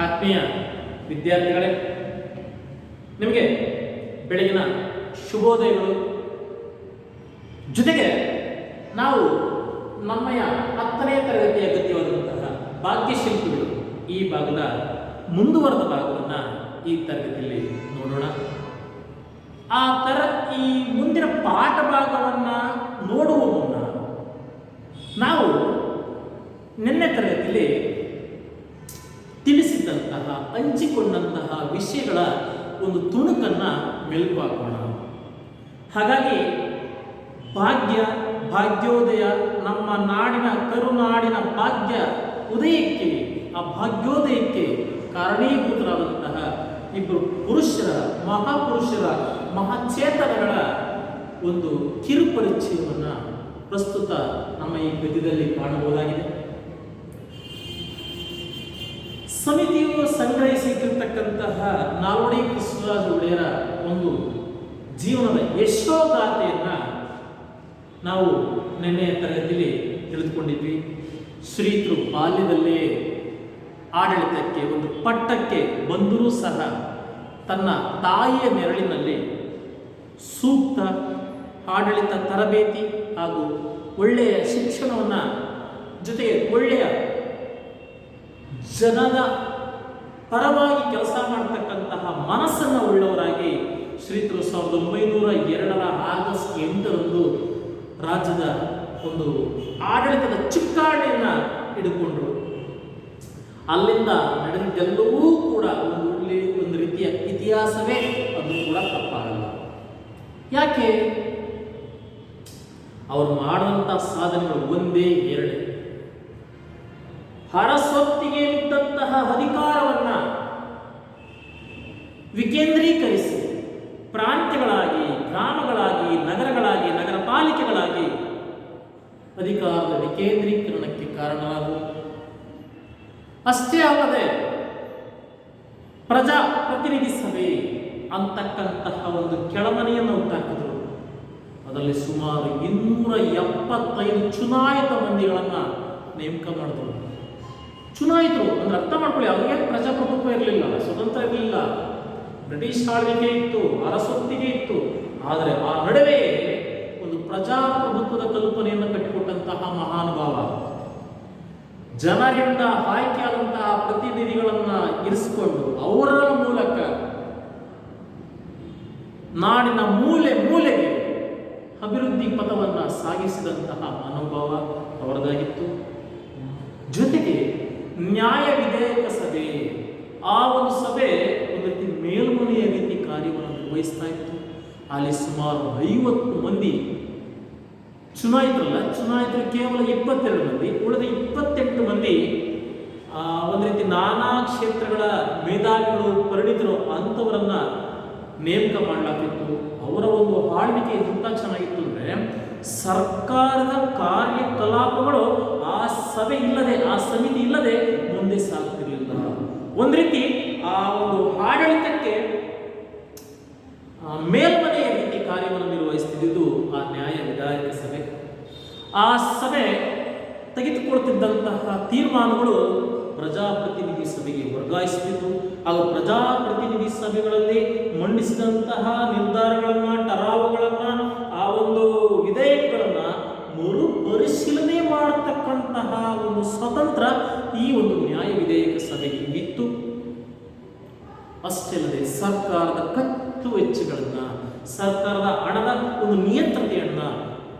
ಆತ್ಮೀಯ ವಿದ್ಯಾರ್ಥಿಗಳೇ, ನಿಮಗೆ ಬೆಳಗಿನ ಶುಭೋದಯಗಳು. ಜೊತೆಗೆ ನಾವು ನಮ್ಮಯ 10ನೇ ತರಗತಿಯ ಅಗತ್ಯವಾದಂತಹ ಭಾಗ್ಯಶಿಲ್ಪಿಗಳು ಈ ಭಾಗದ ಮುಂದುವರೆದ ಭಾಗವನ್ನು ಈ ತರಗತಿಯಲ್ಲಿ ನೋಡೋಣ. ಈ ಮುಂದಿನ ಪಾಠ ಭಾಗವನ್ನು ನೋಡುವ ಮುನ್ನ ನಾವು ನಿನ್ನೆ ತರಗತಿಯಲ್ಲಿ ತಿಳಿಸಿದಂತಹ ಹಂಚಿಕೊಂಡಂತಹ ವಿಷಯಗಳ ಒಂದು ತುಣುಕನ್ನು ಮೆಲುಕು ಹಾಕೋಣ. ಹಾಗಾಗಿ ಭಾಗ್ಯೋದಯ, ನಮ್ಮ ನಾಡಿನ ಕರುನಾಡಿನ ಭಾಗ್ಯ ಉದಯಕ್ಕೆ, ಆ ಭಾಗ್ಯೋದಯಕ್ಕೆ ಕಾರಣೀಭೂತರಾದಂತಹ ಇಬ್ಬರು ಪುರುಷರ, ಮಹಾಪುರುಷರ, ಮಹಾಚೇತನಗಳ ಒಂದು ಕಿರುಪರಿಚಯವನ್ನು ಪ್ರಸ್ತುತ ನಮ್ಮ ಈ ಗದ್ಯದಲ್ಲಿ ಕಾಣಬಹುದಾಗಿದೆ. ಸಮಿತಿಯು ಸಂಗ್ರಹಿಸಿಟ್ಟಿರ್ತಕ್ಕಂತಹ ನಾಲ್ವಡಿ ಕೃಷ್ಣರಾಜ ಒಡೆಯರ ಒಂದು ಜೀವನದ ಯಶೋಗಾಥೆಯನ್ನು ನಾವು ನಿನ್ನೆಯ ತರಗತಿಯಲ್ಲಿ ತಿಳಿದುಕೊಂಡಿದ್ವಿ. ಶ್ರೀತರು ಬಾಲ್ಯದಲ್ಲೇ ಆಡಳಿತಕ್ಕೆ ಒಂದು ಪಟ್ಟಕ್ಕೆ ಬಂದರೂ ಸಹ ತನ್ನ ತಾಯಿಯ ನೆರಳಿನಲ್ಲಿ ಸೂಕ್ತ ಆಡಳಿತ ತರಬೇತಿ ಹಾಗೂ ಒಳ್ಳೆಯ ಶಿಕ್ಷಣವನ್ನು, ಜೊತೆಗೆ ಒಳ್ಳೆಯ ಜನದ ಪರವಾಗಿ ಕೆಲಸ ಮಾಡತಕ್ಕಂತಹ ಮನಸ್ಸನ್ನು ಉಳ್ಳವರಾಗಿ ಶ್ರೀತರು 1902 ಆಗಸ್ಟ್ 8ರಂದು ರಾಜ್ಯದ ಒಂದು ಆಡಳಿತದ ಚುಕ್ಕಾಣಿಯನ್ನು ಹಿಡಿದುಕೊಂಡರು. ಅಲ್ಲಿಂದ ನಡೆದಿದ್ದೆಲ್ಲವೂ ಕೂಡ ಒಂದು ರೀತಿಯ ಇತಿಹಾಸವೇ, ಅದು ಕೂಡ ತಪ್ಪಾಗಲ್ಲ. ಯಾಕೆ? ಅವರು ಮಾಡಿದಂಥ ಸಾಧನೆಗಳು ಒಂದೇ ಎರಡೇ. ಹರಸೊತ್ತಿಗೆ ಇದ್ದಂತಹ ಅಧಿಕಾರವನ್ನು ವಿಕೇಂದ್ರೀಕರಿಸಿ ಪ್ರಾಂತ್ಯಗಳಾಗಿ, ಗ್ರಾಮಗಳಾಗಿ, ನಗರಗಳಾಗಿ, ನಗರ ಪಾಲಿಕೆಗಳಾಗಿ ಅಧಿಕಾರದ ವಿಕೇಂದ್ರೀಕರಣಕ್ಕೆ ಕಾರಣವಾದವು. ಅಷ್ಟೇ ಅಲ್ಲದೆ ಪ್ರಜಾಪ್ರತಿನಿಧಿ ಸಭೆ ಅಂತಕ್ಕಂತಹ ಒಂದು ಕೆಳಮನೆಯನ್ನು ಉಂಟಾಕಿದರು. ಅದರಲ್ಲಿ ಸುಮಾರು 275 ಚುನಾಯಿತ ಮಂದಿಗಳನ್ನು ನೇಮಕ ಮಾಡಿದರು. ಚುನಾಯಿತರು ಅಂದ್ರೆ ಅರ್ಥ ಮಾಡ್ಕೊಳ್ಳಿ, ಅವಾಗೇ ಪ್ರಜಾಪ್ರಭುತ್ವ ಇರಲಿಲ್ಲ, ಸ್ವತಂತ್ರ ಇರಲಿಲ್ಲ, ಬ್ರಿಟಿಷ್ ಆಳ್ವಿಕೆ ಇತ್ತು, ಅರಸೊತ್ತಿಗೆ ಇತ್ತು. ಆದರೆ ಆ ನಡುವೆ ಒಂದು ಪ್ರಜಾಪ್ರಭುತ್ವದ ಕಲ್ಪನೆಯನ್ನು ಕಟ್ಟಿಕೊಟ್ಟಂತಹ ಮಹಾನುಭಾವ, ಜನರಿಂದ ಆಯ್ಕೆಯಾದಂತಹ ಪ್ರತಿನಿಧಿಗಳನ್ನು ಇರಿಸಿಕೊಂಡು ಅವರ ಮೂಲಕ ನಾಡಿನ ಮೂಲೆ ಮೂಲೆಗೆ ಅಭಿವೃದ್ಧಿ ಪಥವನ್ನು ಸಾಗಿಸಿದಂತಹ ಮನೋಭಾವ ಅವರದಾಗಿತ್ತು. ಜೊತೆಗೆ ನ್ಯಾಯ ವಿಧೇಯಕ ಸಭೆ, ಆ ಒಂದು ಸಭೆ ಒಂದು ರೀತಿ ಮೇಲ್ಮನೆಯ ರೀತಿ ಕಾರ್ಯವನ್ನು ನಿರ್ವಹಿಸ್ತಾ ಇತ್ತು. ಅಲ್ಲಿ ಸುಮಾರು 50 ಮಂದಿ ಚುನಾಯಿತರು ಕೇವಲ 22 ಮಂದಿ, ಉಳಿದ 28 ಮಂದಿ ಒಂದು ರೀತಿ ನಾನಾ ಕ್ಷೇತ್ರಗಳ ಮೇಧಾವಿಗಳು, ಪರಿಣಿತರು ಅಂಥವರನ್ನ ನೇಮಕ ಮಾಡಲಾಗ್ತಿತ್ತು. ಅವರ ಒಂದು ಆಳ್ವಿಕೆ ಎಂತ ಚೆನ್ನಾಗಿತ್ತು ಅಂದರೆ, ಸರ್ಕಾರದ ಕಾರ್ಯಕಲಾಪಗಳು ಆ ಸಭೆ ಇಲ್ಲದೆ, ಆ ಸಮಿತಿ ಇಲ್ಲದೆ ಮುಂದೆ ಸಾಗುತ್ತಿರಲಿಲ್ಲ. ಒಂದು ರೀತಿ ಆ ಒಂದು ಆಡಳಿತಕ್ಕೆ ಮೇಲ್ಮನೆಯ ರೀತಿ ಕಾರ್ಯವನ್ನು ನಿರ್ವಹಿಸುತ್ತಿದ್ದು ಆ ನ್ಯಾಯ ವಿಧಾಯಕ ಸಭೆ. ಆ ಸಭೆ ತೆಗೆದುಕೊಳ್ತಿದ್ದಂತಹ ತೀರ್ಮಾನಗಳು ಪ್ರಜಾಪ್ರತಿನಿಧಿ ಸಭೆಗೆ ವರ್ಗಾಯಿಸುತ್ತಿದ್ದು, ಹಾಗೂ ಪ್ರಜಾಪ್ರತಿನಿಧಿ ಸಭೆಗಳಲ್ಲಿ ಮಂಡಿಸಿದಂತಹ ನಿರ್ಧಾರಗಳನ್ನು, ಟರಾವುಗಳನ್ನು, ಆ ಒಂದು ವಿಧೇಯಕಗಳನ್ನು ಮರುಪರಿಶೀಲನೆ ಮಾಡತಕ್ಕಂತಹ ಒಂದು ಸ್ವತಂತ್ರ ಈ ಒಂದು ನ್ಯಾಯ ವಿಧೇಯಕ ಸಭೆಗೆ ಇತ್ತು. ಅಷ್ಟೇ ಅಲ್ಲದೆ ಸರ್ಕಾರದ ಖರ್ಚು ವೆಚ್ಚಗಳನ್ನು, ಸರ್ಕಾರದ ಹಣದ ಒಂದು ನಿಯಂತ್ರಣೆಯನ್ನು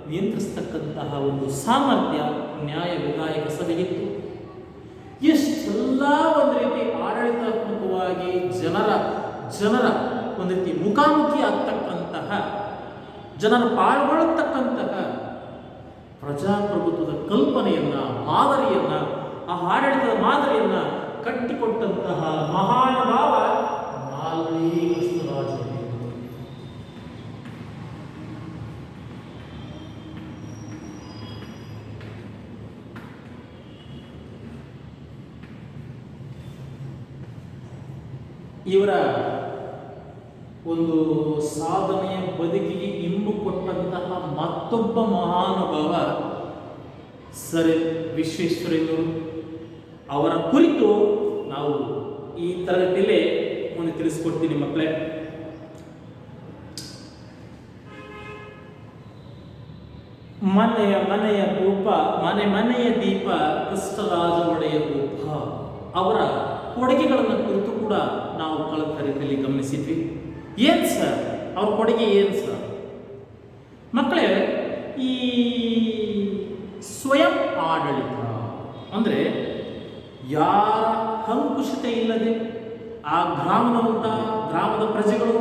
ನಿಯಂತ್ರಿಸತಕ್ಕಂತಹ ಒಂದು ಸಾಮರ್ಥ್ಯ ನ್ಯಾಯ ವಿಧಾಯಕ ಸಭೆಗಿತ್ತು. ಎಷ್ಟೆಲ್ಲ ಒಂದು ರೀತಿ ಆಡಳಿತಾತ್ಮಕವಾಗಿ ಜನರ ಒಂದು ರೀತಿ ಮುಖಾಮುಖಿ ಆಗ್ತಕ್ಕಂತಹ, ಜನರು ಪಾಲ್ಗೊಳ್ಳತಕ್ಕಂತಹ ಪ್ರಜಾಪ್ರಭುತ್ವದ ಕಲ್ಪನೆಯನ್ನ, ಮಾದರಿಯನ್ನ, ಆ ಆಡಳಿತದ ಮಾದರಿಯನ್ನ ಕಟ್ಟಿಕೊಟ್ಟಂತಹ ಮಹಾನುಭಾವ ನಾಲ್ವಡಿ ಕೃಷ್ಣರಾಜ ಒಡೆಯರ್. ಇವರ ಒಂದು ಸಾಧನೆಯ ಬದುಕಿಗೆ ಇಂಬು ಕೊಟ್ಟಂತಹ ಮತ್ತೊಬ್ಬ ಮಹಾನುಭಾವ ಸರ್ ವಿಶ್ವೇಶ್ವರಯ್ಯನವರು. ಅವರ ಕುರಿತು ನಾವು ಈ ತರಗತಿಯಲ್ಲಿ ಒಂದು ತಿಳಿಸ್ಕೊಡ್ತೀನಿ ಮಕ್ಕಳೇ. ಮನೆಯ ಭೂಪ ಮನೆಯ ದೀಪ ಕೃಷ್ಣರಾಜ ಒಡೆಯ ಭೂಪ ಅವರ ಕೊಡುಗೆಗಳನ್ನು ಕುರಿತು ಕೂಡ ನಾವು ಕಳೆದ ತರಗತಿಯಲ್ಲಿ ಗಮನಿಸಿದ್ವಿ. ಏನ್ ಸರ್ ಅವ್ರ ಕೊಡುಗೆ ಏನ್ ಸರ್ ಮಕ್ಕಳೇ? ಈ ಸ್ವಯಂ ಆಡಳಿತ ಅಂದ್ರೆ ಯಾರ ಅಂಕುಶತೆ ಇಲ್ಲದೆ ಆ ಗ್ರಾಮದ ಪ್ರಜೆಗಳು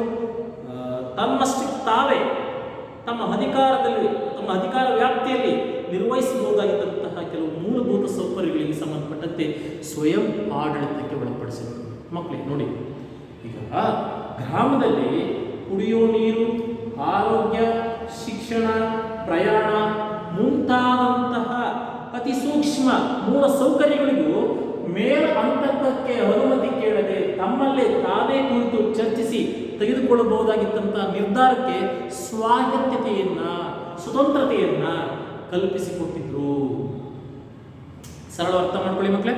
ತಮ್ಮಷ್ಟಕ್ಕೆ ತಾವೇ ತಮ್ಮ ಅಧಿಕಾರ ವ್ಯಾಪ್ತಿಯಲ್ಲಿ ನಿರ್ವಹಿಸಬಹುದಾಗಿದ್ದಂತಹ ಕೆಲವು ಮೂಲಭೂತ ಸೌಕರ್ಯಗಳಿಗೆ ಸಂಬಂಧಪಟ್ಟಂತೆ ಸ್ವಯಂ ಆಡಳಿತಕ್ಕೆ ಒಳಪಡಿಸಿದರು. ಮಕ್ಕಳೇ ನೋಡಿ, ಈಗ ಗ್ರಾಮದಲ್ಲಿ ಕುಡಿಯೋ ನೀರು, ಆರೋಗ್ಯ, ಶಿಕ್ಷಣ, ಪ್ರಯಾಣ ಮುಂತಾದಂತಹ ಅತಿ ಸೂಕ್ಷ್ಮ ಮೂಲ ಸೌಕರ್ಯಗಳಿಗೂ ಮೇಲ ಹಂತಕ್ಕೆ ಅನುಮತಿ ಕೇಳದೆ ತಮ್ಮಲ್ಲೇ ತಾವೇ ಕುರಿತು ಚರ್ಚಿಸಿ ತೆಗೆದುಕೊಳ್ಳಬಹುದಾಗಿದ್ದಂತಹ ನಿರ್ಧಾರಕ್ಕೆ ಸ್ವತಂತ್ರತೆಯನ್ನ ಕಲ್ಪಿಸಿಕೊಟ್ಟಿದ್ರು. ಸರಳ ಅರ್ಥ ಮಾಡ್ಕೊಳ್ಳಿ ಮಕ್ಕಳೇ.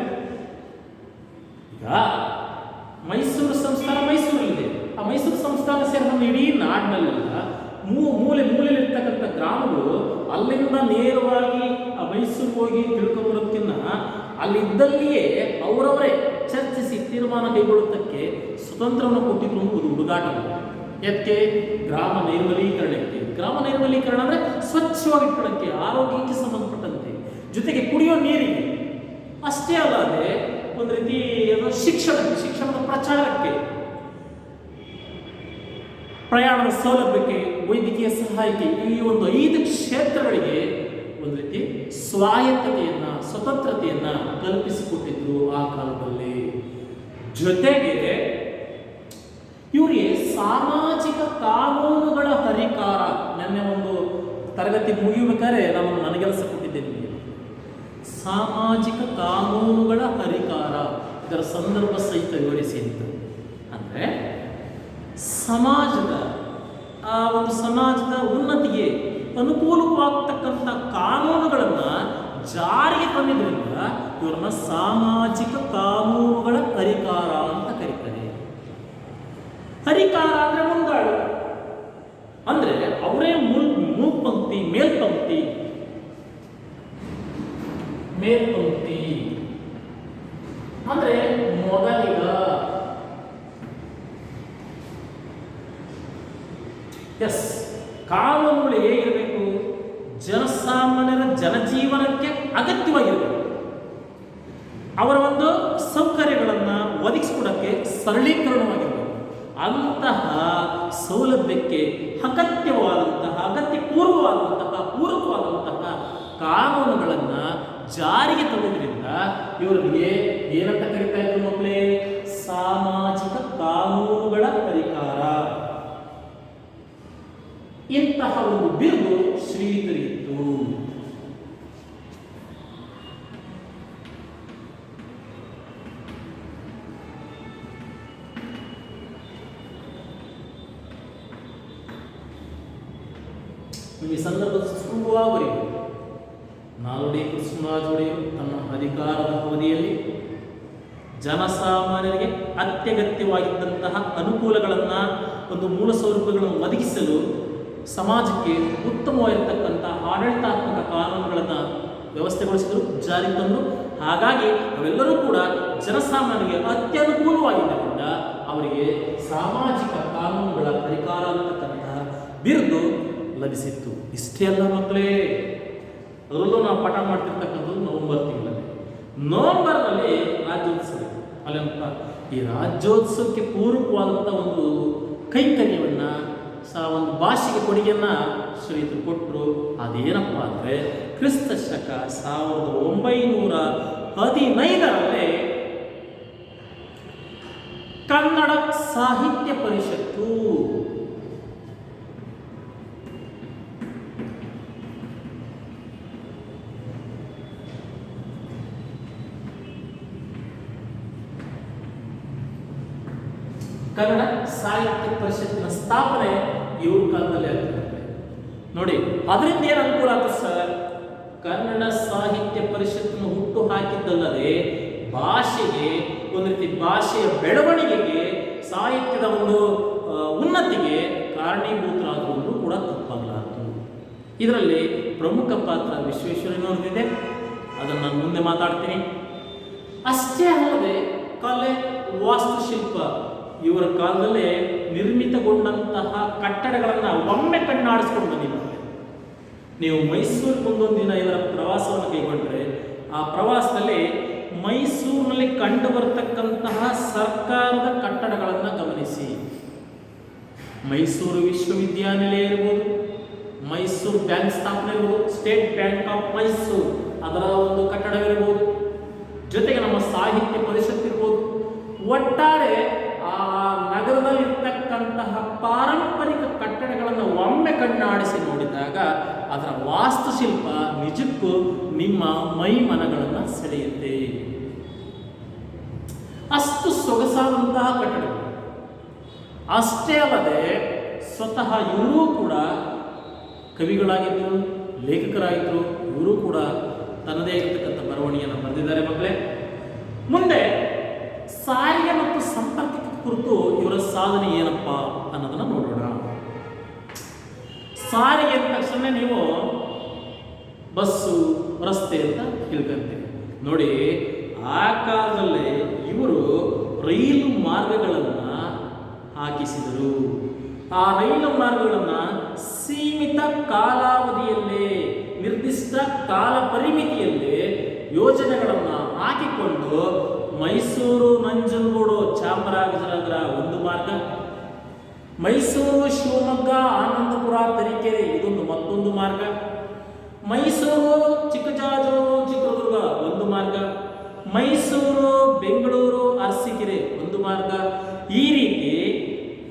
ಈಗ ಮೈಸೂರು ಸಂಸ್ಥಾನ ಮೈಸೂರಲ್ಲಿದೆ. ಆ ಮೈಸೂರು ಸಂಸ್ಥಾನ ಸೇರಿದ ಇಡೀ ನಾಡಿನಲ್ಲೆಲ್ಲ ಮೂಲೆಯಲ್ಲಿರ್ತಕ್ಕಂಥ ಗ್ರಾಮಗಳು ಅಲ್ಲಿಂದ ನೇರವಾಗಿ ಆ ಮೈಸೂರು ಹೋಗಿ ತಿಳ್ಕೊಂಬರೋದಕ್ಕಿಂತ ಅಲ್ಲಿದ್ದಲ್ಲಿಯೇ ಅವರವರೇ ಚರ್ಚಿಸಿ ತೀರ್ಮಾನ ಕೈಗೊಳ್ಳುವುದಕ್ಕೆ ಸ್ವತಂತ್ರವನ್ನು ಕೊಟ್ಟಿದ್ರು ಒಂದು ಹುಡುಗಾಟ. ಯಾಕೆ? ಗ್ರಾಮ ನೈರ್ಮಲೀಕರಣ ಅಂದ್ರೆ ಸ್ವಚ್ಛವಾಗಿಟ್ಕೊಳ್ಳಕ್ಕೆ, ಆರೋಗ್ಯಕ್ಕೆ ಸಂಬಂಧಪಟ್ಟಂತೆ, ಜೊತೆಗೆ ಕುಡಿಯೋ ನೀರಿಗೆ ಅಷ್ಟೇ ಅಲ್ಲದೆ ಒಂದು ರೀತಿ ಶಿಕ್ಷಣದ ಪ್ರಚಾರಕ್ಕೆ, ಪ್ರಯಾಣದ ಸೌಲಭ್ಯಕ್ಕೆ, ವೈದ್ಯಕೀಯ ಸಹಾಯಕ್ಕೆ, ಈ ಒಂದು 5 ಕ್ಷೇತ್ರಗಳಿಗೆ ಒಂದು ರೀತಿ ಸ್ವತಂತ್ರತೆಯನ್ನ ಕಲ್ಪಿಸಿಕೊಟ್ಟಿದ್ರು ಆ ಕಾಲದಲ್ಲಿ. ಜೊತೆಗೆ ಇವರಿಗೆ ಸಾಮಾಜಿಕ ಕಾನೂನುಗಳ ಹರಿಕಾರ. ನನ್ನ ಒಂದು ತರಗತಿ ಮುಗಿಯಬೇಕಾದ್ರೆ ನಾನು ನನಗೆಲಸ ಕೊಟ್ಟಿದ್ದೇನೆ ನಿಮಗೆ. ಸಾಮಾಜಿಕ ಕಾನೂನುಗಳ ಹರಿಕಾರ, ಇದರ ಸಂದರ್ಭ ಸಹಿತ ವಿವರಿಸಿ ಅಂತ. ಅಂದ್ರೆ ಸಮಾಜದ ಉನ್ನತಿಗೆ ಅನುಕೂಲವಾಗತಕ್ಕಂಥ ಕಾನೂನುಗಳನ್ನ ಜಾರಿಗೆ ತಂದಿದ್ರಿಂದ ಇವರನ್ನ ಸಾಮಾಜಿಕ ಕಾನೂನುಗಳ ಹರಿಕಾರ ಅಂತ ಕರೀತಾರೆ. ಹರಿಕಾರ ಅಂದ್ರೆ ಮುಂದಾಳು, ಅಂದ್ರೆ ಅವರೇ ಮೇಲ್ಪಂಕ್ತಿ ಅಂದ್ರೆ ಮೊದಲಿಗ. ಕಾನೂನುಗಳು ಹೇಗಿರಬೇಕು? ಜನಸಾಮಾನ್ಯರ ಜನಜೀವನಕ್ಕೆ ಅಗತ್ಯವಾಗಿರಬೇಕು. ಅವರ ಒಂದು ಸೌಕರ್ಯಗಳನ್ನ ಒದಗಿಸಿಕೊಡಕ್ಕೆ ಸರಳೀಕರಣವಾಗಿರಬೇಕು. ಅಂತಹ ಸೌಲಭ್ಯಕ್ಕೆ ಪೂರಕವಾದಂತಹ ಕಾನೂನುಗಳನ್ನ ಜಾರಿಗೆ ತರುವುದರಿಂದ ಇವರಿಗೆ ಏನಂತ ಕರೀತಾ ಇದ್ರು ಮಕ್ಕಳೇ? ಸಾಮಾಜಿಕ ಕಾನೂನುಗಳ ಹರಿಕಾರ. ಇಂತಹ ಒಂದು ಬಿರುದು ಶ್ರೀಧರಿತ್ತು. ಈ ಸಂದರ್ಭದ ಸುಲಭವಾಗಿ ನಾಲ್ವಡಿ ಕೃಷ್ಣರಾಜ ಒಡೆಯರು ತನ್ನ ಅಧಿಕಾರದ ಅವಧಿಯಲ್ಲಿ ಜನಸಾಮಾನ್ಯರಿಗೆ ಅತ್ಯಗತ್ಯವಾಗಿದ್ದಂತಹ ಅನುಕೂಲಗಳನ್ನು, ಒಂದು ಮೂಲ ಸೌಲಭ್ಯಗಳನ್ನು ಒದಗಿಸಲು ಸಮಾಜಕ್ಕೆ ಉತ್ತಮವಾಗಿರ್ತಕ್ಕಂಥ ಆಡಳಿತಾತ್ಮಕ ಕಾನೂನುಗಳನ್ನು ವ್ಯವಸ್ಥೆಗೊಳಿಸಿದರು, ಜಾರಿಗೆ ತಂದರು. ಹಾಗಾಗಿ ಅವೆಲ್ಲರೂ ಕೂಡ ಜನಸಾಮಾನ್ಯರಿಗೆ ಅತ್ಯನುಕೂಲವಾಗಿದ್ದರಿಂದ ಅವರಿಗೆ ಸಾಮಾಜಿಕ ಕಾನೂನುಗಳ ಹರಿಕಾರ ಅಂತಕ್ಕಂತಹ ಬಿರುದು ಲಭಿಸಿತ್ತು. ಇಷ್ಟೇ ಅಲ್ಲ ಮಕ್ಕಳೇ, ಅದರಲ್ಲೂ ನಾವು ಪಾಠ ಮಾಡ್ತಿರ್ತಕ್ಕಂಥದ್ದು ನವೆಂಬರ್ ತಿಂಗಳಲ್ಲಿ. ನವೆಂಬರ್ನಲ್ಲಿ ರಾಜ್ಯೋತ್ಸವ. ಅಲ್ಲಂತ ಈ ರಾಜ್ಯೋತ್ಸವಕ್ಕೆ ಪೂರಕವಾದಂಥ ಒಂದು ಕೈಂಕರ್ಯವನ್ನು, ಒಂದು ಭಾಷೆಗೆ ಕೊಡುಗೆಯನ್ನು ಶ್ರೀಯುತರು ಕೊಟ್ಟರು. ಅದೇನಪ್ಪ ಅಂದರೆ ಕ್ರಿಸ್ತ ಶಕ 1915ರಲ್ಲಿ ಕನ್ನಡ ಸಾಹಿತ್ಯ ಪರಿಷತ್ತು ಕನ್ನಡ ಸಾಹಿತ್ಯ ಪರಿಷತ್ತಿನ ಸ್ಥಾಪನೆ ಇವ್ರ ಕಾಲದಲ್ಲಿ ಆಗ್ತದೆ ನೋಡಿ. ಅದರಿಂದ ಏನು ಅನುಕೂಲ ಆಗ್ತದೆ ಸರ್? ಕನ್ನಡ ಸಾಹಿತ್ಯ ಪರಿಷತ್ತನ್ನು ಹುಟ್ಟು ಹಾಕಿದ್ದಲ್ಲದೆ ಭಾಷೆಗೆ ಒಂದು ರೀತಿ ಭಾಷೆಯ ಬೆಳವಣಿಗೆಗೆ, ಸಾಹಿತ್ಯದ ಒಂದು ಉನ್ನತಿಗೆ ಕಾರಣೀಭೂತರಾಗುವುದು ಕೂಡ ತಪ್ಪಾಗಲಾರದು. ಇದರಲ್ಲಿ ಪ್ರಮುಖ ಪಾತ್ರ ವಿಶ್ವೇಶ್ವರಯ್ಯನವ್ರದ್ದಿದೆ, ಅದನ್ನು ನಾನು ಮುಂದೆ ಮಾತಾಡ್ತೀನಿ. ಅಷ್ಟೇ ಅಲ್ಲದೆ ಕಲೆ, ವಾಸ್ತುಶಿಲ್ಪ ಇವರ ಕಾಲದಲ್ಲೇ ನಿರ್ಮಿತಗೊಂಡಂತಹ ಕಟ್ಟಡಗಳನ್ನು ಒಮ್ಮೆ ಕಣ್ಣಾಡಿಸ್ಕೊಂಡು ಬಂದಿದ್ದಾರೆ. ನೀವು ಮೈಸೂರಿಗೆ ಒಂದೊಂದು ದಿನ ಇವರ ಪ್ರವಾಸವನ್ನು ಕೈಗೊಂಡ್ರೆ ಆ ಪ್ರವಾಸದಲ್ಲಿ ಮೈಸೂರಿನಲ್ಲಿ ಕಂಡು ಬರತಕ್ಕಂತಹ ಸರ್ಕಾರದ ಕಟ್ಟಡಗಳನ್ನು ಗಮನಿಸಿ. ಮೈಸೂರು ವಿಶ್ವವಿದ್ಯಾನಿಲಯ ಇರ್ಬೋದು, ಮೈಸೂರು ಬ್ಯಾಂಕ್ ಸ್ಥಾಪನೆ ಇರ್ಬೋದು, ಸ್ಟೇಟ್ ಬ್ಯಾಂಕ್ ಆಫ್ ಮೈಸೂರು ಅದರ ಒಂದು ಕಟ್ಟಡವಿರ್ಬೋದು, ಜೊತೆಗೆ ನಮ್ಮ ಸಾಹಿತ್ಯ ಪರಿಷತ್ ಇರ್ಬೋದು. ಒಟ್ಟಾರೆ ಆ ನಗರದಲ್ಲಿರ್ತಕ್ಕಂತಹ ಪಾರಂಪರಿಕ ಕಟ್ಟಡಗಳನ್ನು ಒಮ್ಮೆ ಕಣ್ಣಾಡಿಸಿ ನೋಡಿದಾಗ ಅದರ ವಾಸ್ತುಶಿಲ್ಪ ನಿಜಕ್ಕೂ ನಿಮ್ಮ ಮೈ ಮನಗಳನ್ನು ಸೆಳೆಯುತ್ತೆ. ಅಷ್ಟು ಸೊಗಸಾದಂತಹ ಕಟ್ಟಡಗಳು. ಅಷ್ಟೇ ಅಲ್ಲದೆ ಸ್ವತಃ ಇವರೂ ಕೂಡ ಕವಿಗಳಾಗಿದ್ದರು, ಲೇಖಕರಾಗಿದ್ದರು. ಇವರು ಕೂಡ ತನ್ನದೇ ಇರತಕ್ಕಂಥ ಬರವಣಿಗೆಯನ್ನು ಬರೆದಿದ್ದಾರೆ ಮಕ್ಕಳೇ. ಮುಂದೆ ಸಾರಿಗೆ ಮತ್ತು ಸಂಪರ್ಕಕ್ಕೆ ಕುರಿತು ಇವರ ಸಾಧನೆ ಏನಪ್ಪ ಅನ್ನೋದನ್ನು ನೋಡೋಣ. ಸಾರಿಗೆ ಅಂದ ತಕ್ಷಣ ನೀವು ಬಸ್ಸು, ರಸ್ತೆ ಅಂತ ತಿಳ್ಕೊಂತೀವಿ. ನೋಡಿ, ಆ ಕಾಲದಲ್ಲೇ ಇವರು ರೈಲು ಮಾರ್ಗಗಳನ್ನು ಹಾಕಿಸಿದರು. ಆ ರೈಲು ಮಾರ್ಗಗಳನ್ನು ಸೀಮಿತ ಕಾಲಾವಧಿಯಲ್ಲೇ, ನಿರ್ದಿಷ್ಟ ಕಾಲ ಪರಿಮಿತಿಯಲ್ಲೇ ಯೋಜನೆಗಳನ್ನು ಹಾಕಿಕೊಂಡು ಮೈಸೂರು ನಂಜನಗೂಡು ಚಾಮರಾಜನಗರ ಒಂದು ಮಾರ್ಗ, ಮೈಸೂರು ಶಿವಮೊಗ್ಗ ಆನಂದಪುರ ತರೀಕೆರೆ ಇದೊಂದು ಮತ್ತೊಂದು ಮಾರ್ಗ, ಮೈಸೂರು ಚಿಕ್ಕಜಾಜೂರು ಚಿತ್ರದುರ್ಗ ಒಂದು ಮಾರ್ಗ, ಮೈಸೂರು ಬೆಂಗಳೂರು ಅರಸೀಕೆರೆ ಒಂದು ಮಾರ್ಗ. ಈ ರೀತಿ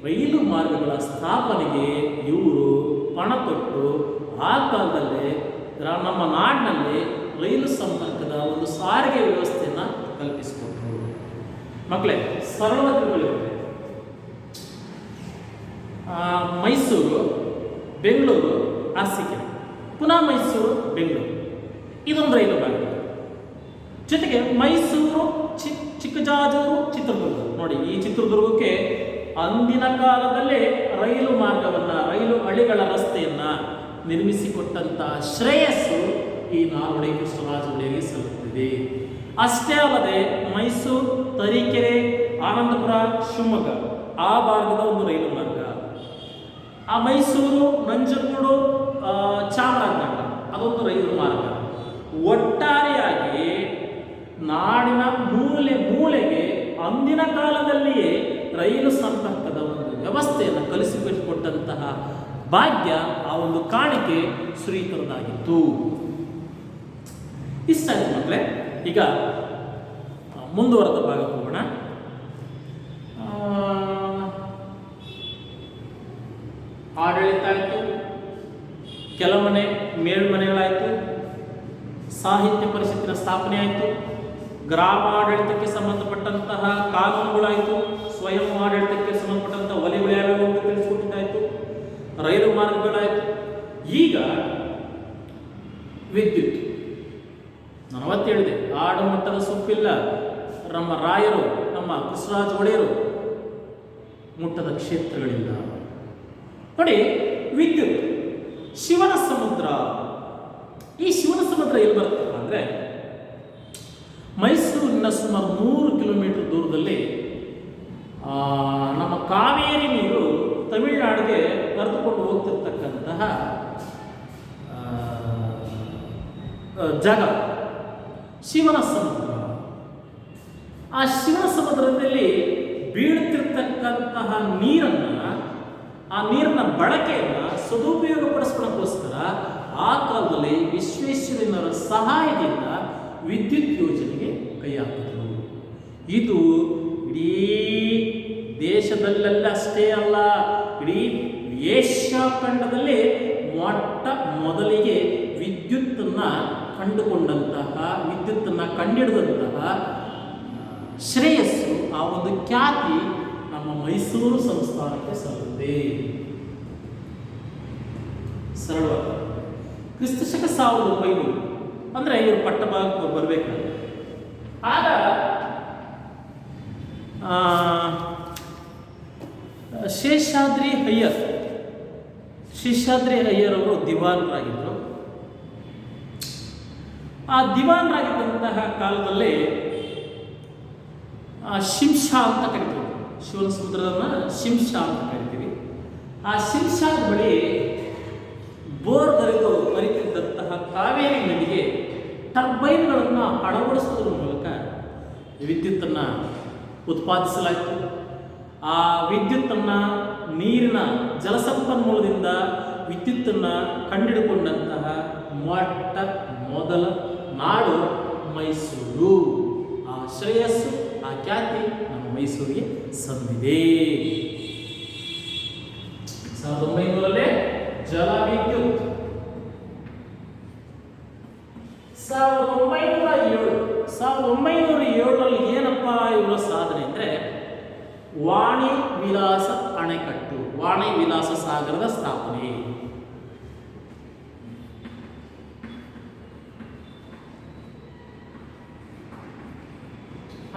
ರೈಲು ಮಾರ್ಗಗಳ ಸ್ಥಾಪನೆಗೆ ಇವರು ಪಣ ತೊಟ್ಟು ಆ ಕಾಲದಲ್ಲೇ ನಮ್ಮ ನಾಡಿನಲ್ಲಿ ರೈಲು ಸಂಪರ್ಕದ ಒಂದು ಸಾರಿಗೆ ವ್ಯವಸ್ಥೆಯನ್ನು ಕಲ್ಪಿಸಿಕೊಟ್ರು. ಮಕ್ಕಳೇ, ಸರಳವಾಗಿ ತಿಳ್ಕೊಳ್ಳಿ. ಮೈಸೂರು, ಬೆಂಗಳೂರು, ಅರಸೀಕೆರೆ, ಪುನಃ ಮೈಸೂರು, ಬೆಂಗಳೂರು ಇದೊಂದು ರೈಲು ಮಾರ್ಗ. ಜೊತೆಗೆ ಮೈಸೂರು, ಚಿಕ್ಕಜಾಜೂರು, ಚಿತ್ರದುರ್ಗ. ನೋಡಿ, ಈ ಚಿತ್ರದುರ್ಗಕ್ಕೆ ಅಂದಿನ ಕಾಲದಲ್ಲೇ ರೈಲು ಮಾರ್ಗವನ್ನು, ರೈಲು ಹಳಿಗಳ ರಸ್ತೆಯನ್ನು ನಿರ್ಮಿಸಿಕೊಟ್ಟಂತಹ ಶ್ರೇಯಸ್ಸು ಈ ನಾಲ್ವಡಿ ಕೃಷ್ಣರಾಜ ಒಡೆಯರಿಗೆ ಸಲ್ಲುತ್ತಿದೆ. ಅಷ್ಟೇ ಅಲ್ಲದೆ ಮೈಸೂರು, ತರೀಕೆರೆ, ಆನಂದಪುರ, ಶಿವಮೊಗ್ಗ ಆ ಭಾಗದ ಒಂದು ರೈಲು ಮಾರ್ಗ, ಆ ಮೈಸೂರು, ನಂಜನಗೂಡು, ಚಾಮರಾಜನಗರ ಅದೊಂದು ರೈಲು ಮಾರ್ಗ. ಒಟ್ಟಾರೆಯಾಗಿ ನಾಡಿನ ಮೂಲೆ ಮೂಲೆಗೆ ಅಂದಿನ ಕಾಲದಲ್ಲಿಯೇ ರೈಲು ಸಂಪರ್ಕದ ಒಂದು ವ್ಯವಸ್ಥೆಯನ್ನು ಕಲಿಸಿಕೊಟ್ಟಂತಹ ಭಾಗ್ಯ, ಆ ಒಂದು ಕಾಣಿಕೆ ಶ್ರೀಕರದಾಗಿತ್ತು. ಇಷ್ಟ ಆಯ್ತು ಮಕ್ಕಳೇ. ಈಗ ಮುಂದುವರೆದ ಭಾಗ ಹೋಗೋಣ. ಆಡಳಿತ ಆಯಿತು, ಕೆಲಮನೆ ಮೇಲ್ಮನೆಗಳಾಯಿತು, ಸಾಹಿತ್ಯ ಪರಿಷತ್ತಿನ ಸ್ಥಾಪನೆ ಆಯಿತು, ಗ್ರಾಮಾಡಳಿತಕ್ಕೆ ಸಂಬಂಧಪಟ್ಟಂತಹ ಕಾನೂನುಗಳಾಯಿತು, ಸ್ವಯಂ ಆಡಳಿತಕ್ಕೆ ಸಂಬಂಧಪಟ್ಟಂತಹ ವಲಯಗಳು ಯಾವ್ಯಾವ ಅಂತ ತಿಳಿಸ್ಕೊಟ್ಟಿದ್ದಾಯಿತು, ರೈಲು ಮಾರ್ಗಗಳಾಯಿತು. ಈಗ ವಿದ್ಯುತ್. ನಾನು ಅವತ್ತು ಹೇಳಿದೆ, ಆಡು ಮಟ್ಟದ ಸೊಪ್ಪಿಲ್ಲ ನಮ್ಮ ರಾಯರು, ನಮ್ಮ ಕೃಷ್ಣರಾಜ ಒಡೆಯರು ಮುಟ್ಟದ ಕ್ಷೇತ್ರಗಳಿಲ್ಲ. ನೋಡಿ, ವಿದ್ಯುತ್. ಶಿವನ ಸಮುದ್ರ. ಈ ಶಿವನ ಸಮುದ್ರ ಎಲ್ಲಿ ಬರ್ತಪ್ಪ ಅಂದರೆ, ಮೈಸೂರಿನ ಸುಮಾರು 100 ಕಿಲೋಮೀಟರ್ ದೂರದಲ್ಲಿ ನಮ್ಮ ಕಾವೇರಿ ನೀರು ತಮಿಳುನಾಡಿಗೆ ಹರಿದುಕೊಂಡು ಹೋಗ್ತಿರ್ತಕ್ಕಂತಹ ಜಾಗ ಶಿವನ ಸಮುದ್ರ. ಆ ಶಿವನ ಸಮುದ್ರದಲ್ಲಿ ಬೀಳುತ್ತಿರ್ತಕ್ಕಂತಹ ನೀರನ್ನು, ಆ ನೀರಿನ ಬಳಕೆಯನ್ನು ಸದುಪಯೋಗಪಡಿಸ್ಕೊಳ್ಳೋಕ್ಕೋಸ್ಕರ ಆ ಕಾಲದಲ್ಲಿ ವಿಶ್ವೇಶ್ವರಯ್ಯನವರ ಸಹಾಯದಿಂದ ವಿದ್ಯುತ್ ಯೋಜನೆಗೆ ಕೈ ಹಾಕಿದರು. ಇದು ಇಡೀ ದೇಶದಲ್ಲೆಲ್ಲ ಅಷ್ಟೇ ಅಲ್ಲ, ಇಡೀ ಏಷ್ಯಾ ಖಂಡದಲ್ಲಿ ಮೊಟ್ಟ ಮೊದಲಿಗೆ ವಿದ್ಯುತ್ತನ್ನು ಕಂಡುಕೊಂಡಂತಹ, ವಿದ್ಯುತ್ತನ್ನು ಕಂಡಿಡಿದಂತಹ ಶ್ರೇಯಸ್ಸು, ಆ ಒಂದು ಖ್ಯಾತಿ ನಮ್ಮ ಮೈಸೂರು ಸಂಸ್ಥಾನಕ್ಕೆ ಸಲ್ಲುತ್ತೆ. ಸರಳವಾಗಿ ಕ್ರಿಸ್ತಶಕ 1500 ಅಂದರೆ ಇವರು ಪಟ್ಟಭಾಗಕ್ಕೆ ಬರಬೇಕಾದ್ರೆ, ಆಗ ಅಯ್ಯರ್, ಶೇಷಾದ್ರಿ ಅಯ್ಯರ್ ಅವರು ದಿವಾನರಾಗಿದ್ದರು. ಆ ದಿವಾನರಾಗಿದ್ದಂತಹ ಕಾಲದಲ್ಲಿ ಶಿಂಷಾ ಅಂತ ಕರಿತೀವಿ, ಶಿವನ ಸಮುದ್ರದನ್ನ ಶಿಂಷಾ ಅಂತ ಕರಿತೀವಿ. ಆ ಶಿಂಷಾದ ಬಳಿ ಬೋರ್ ಹರಿದು ಹರಿತಿದ್ದಂತಹ ಕಾವೇರಿ ನದಿಗೆ ಟರ್ಬೈನ್ಗಳನ್ನು ಅಳವಡಿಸುವುದರ ಮೂಲಕ ವಿದ್ಯುತ್ತನ್ನು ಉತ್ಪಾದಿಸಲಾಯಿತು. ಆ ವಿದ್ಯುತ್ತನ್ನು ನೀರಿನ ಜಲಸಂಪನ್ಮೂಲದಿಂದ ವಿದ್ಯುತ್ತನ್ನು ಕಂಡುಹಿಡಿಕೊಂಡಂತಹ ಮೊಟ್ಟ ಮೊದಲ ನಾಡು ಮೈಸೂರು. ಆ ಶ್ರೇಯಸ್ಸು, ಆ ಖ್ಯಾತಿ ನಮ್ಮ ಮೈಸೂರಿಗೆ ಸಂದಿದೆ. 1900 ಜಲ ವಿದ್ಯುತ್. 1907 ಏನಪ್ಪ ಇವರ ಸಾಧನೆ ಅಂದರೆ ವಾಣಿ ವಿಲಾಸ ಅಣೆಕಟ್ಟು, ವಾಣಿ ವಿಲಾಸ ಸಾಗರದ ಸ್ಥಾಪನೆ.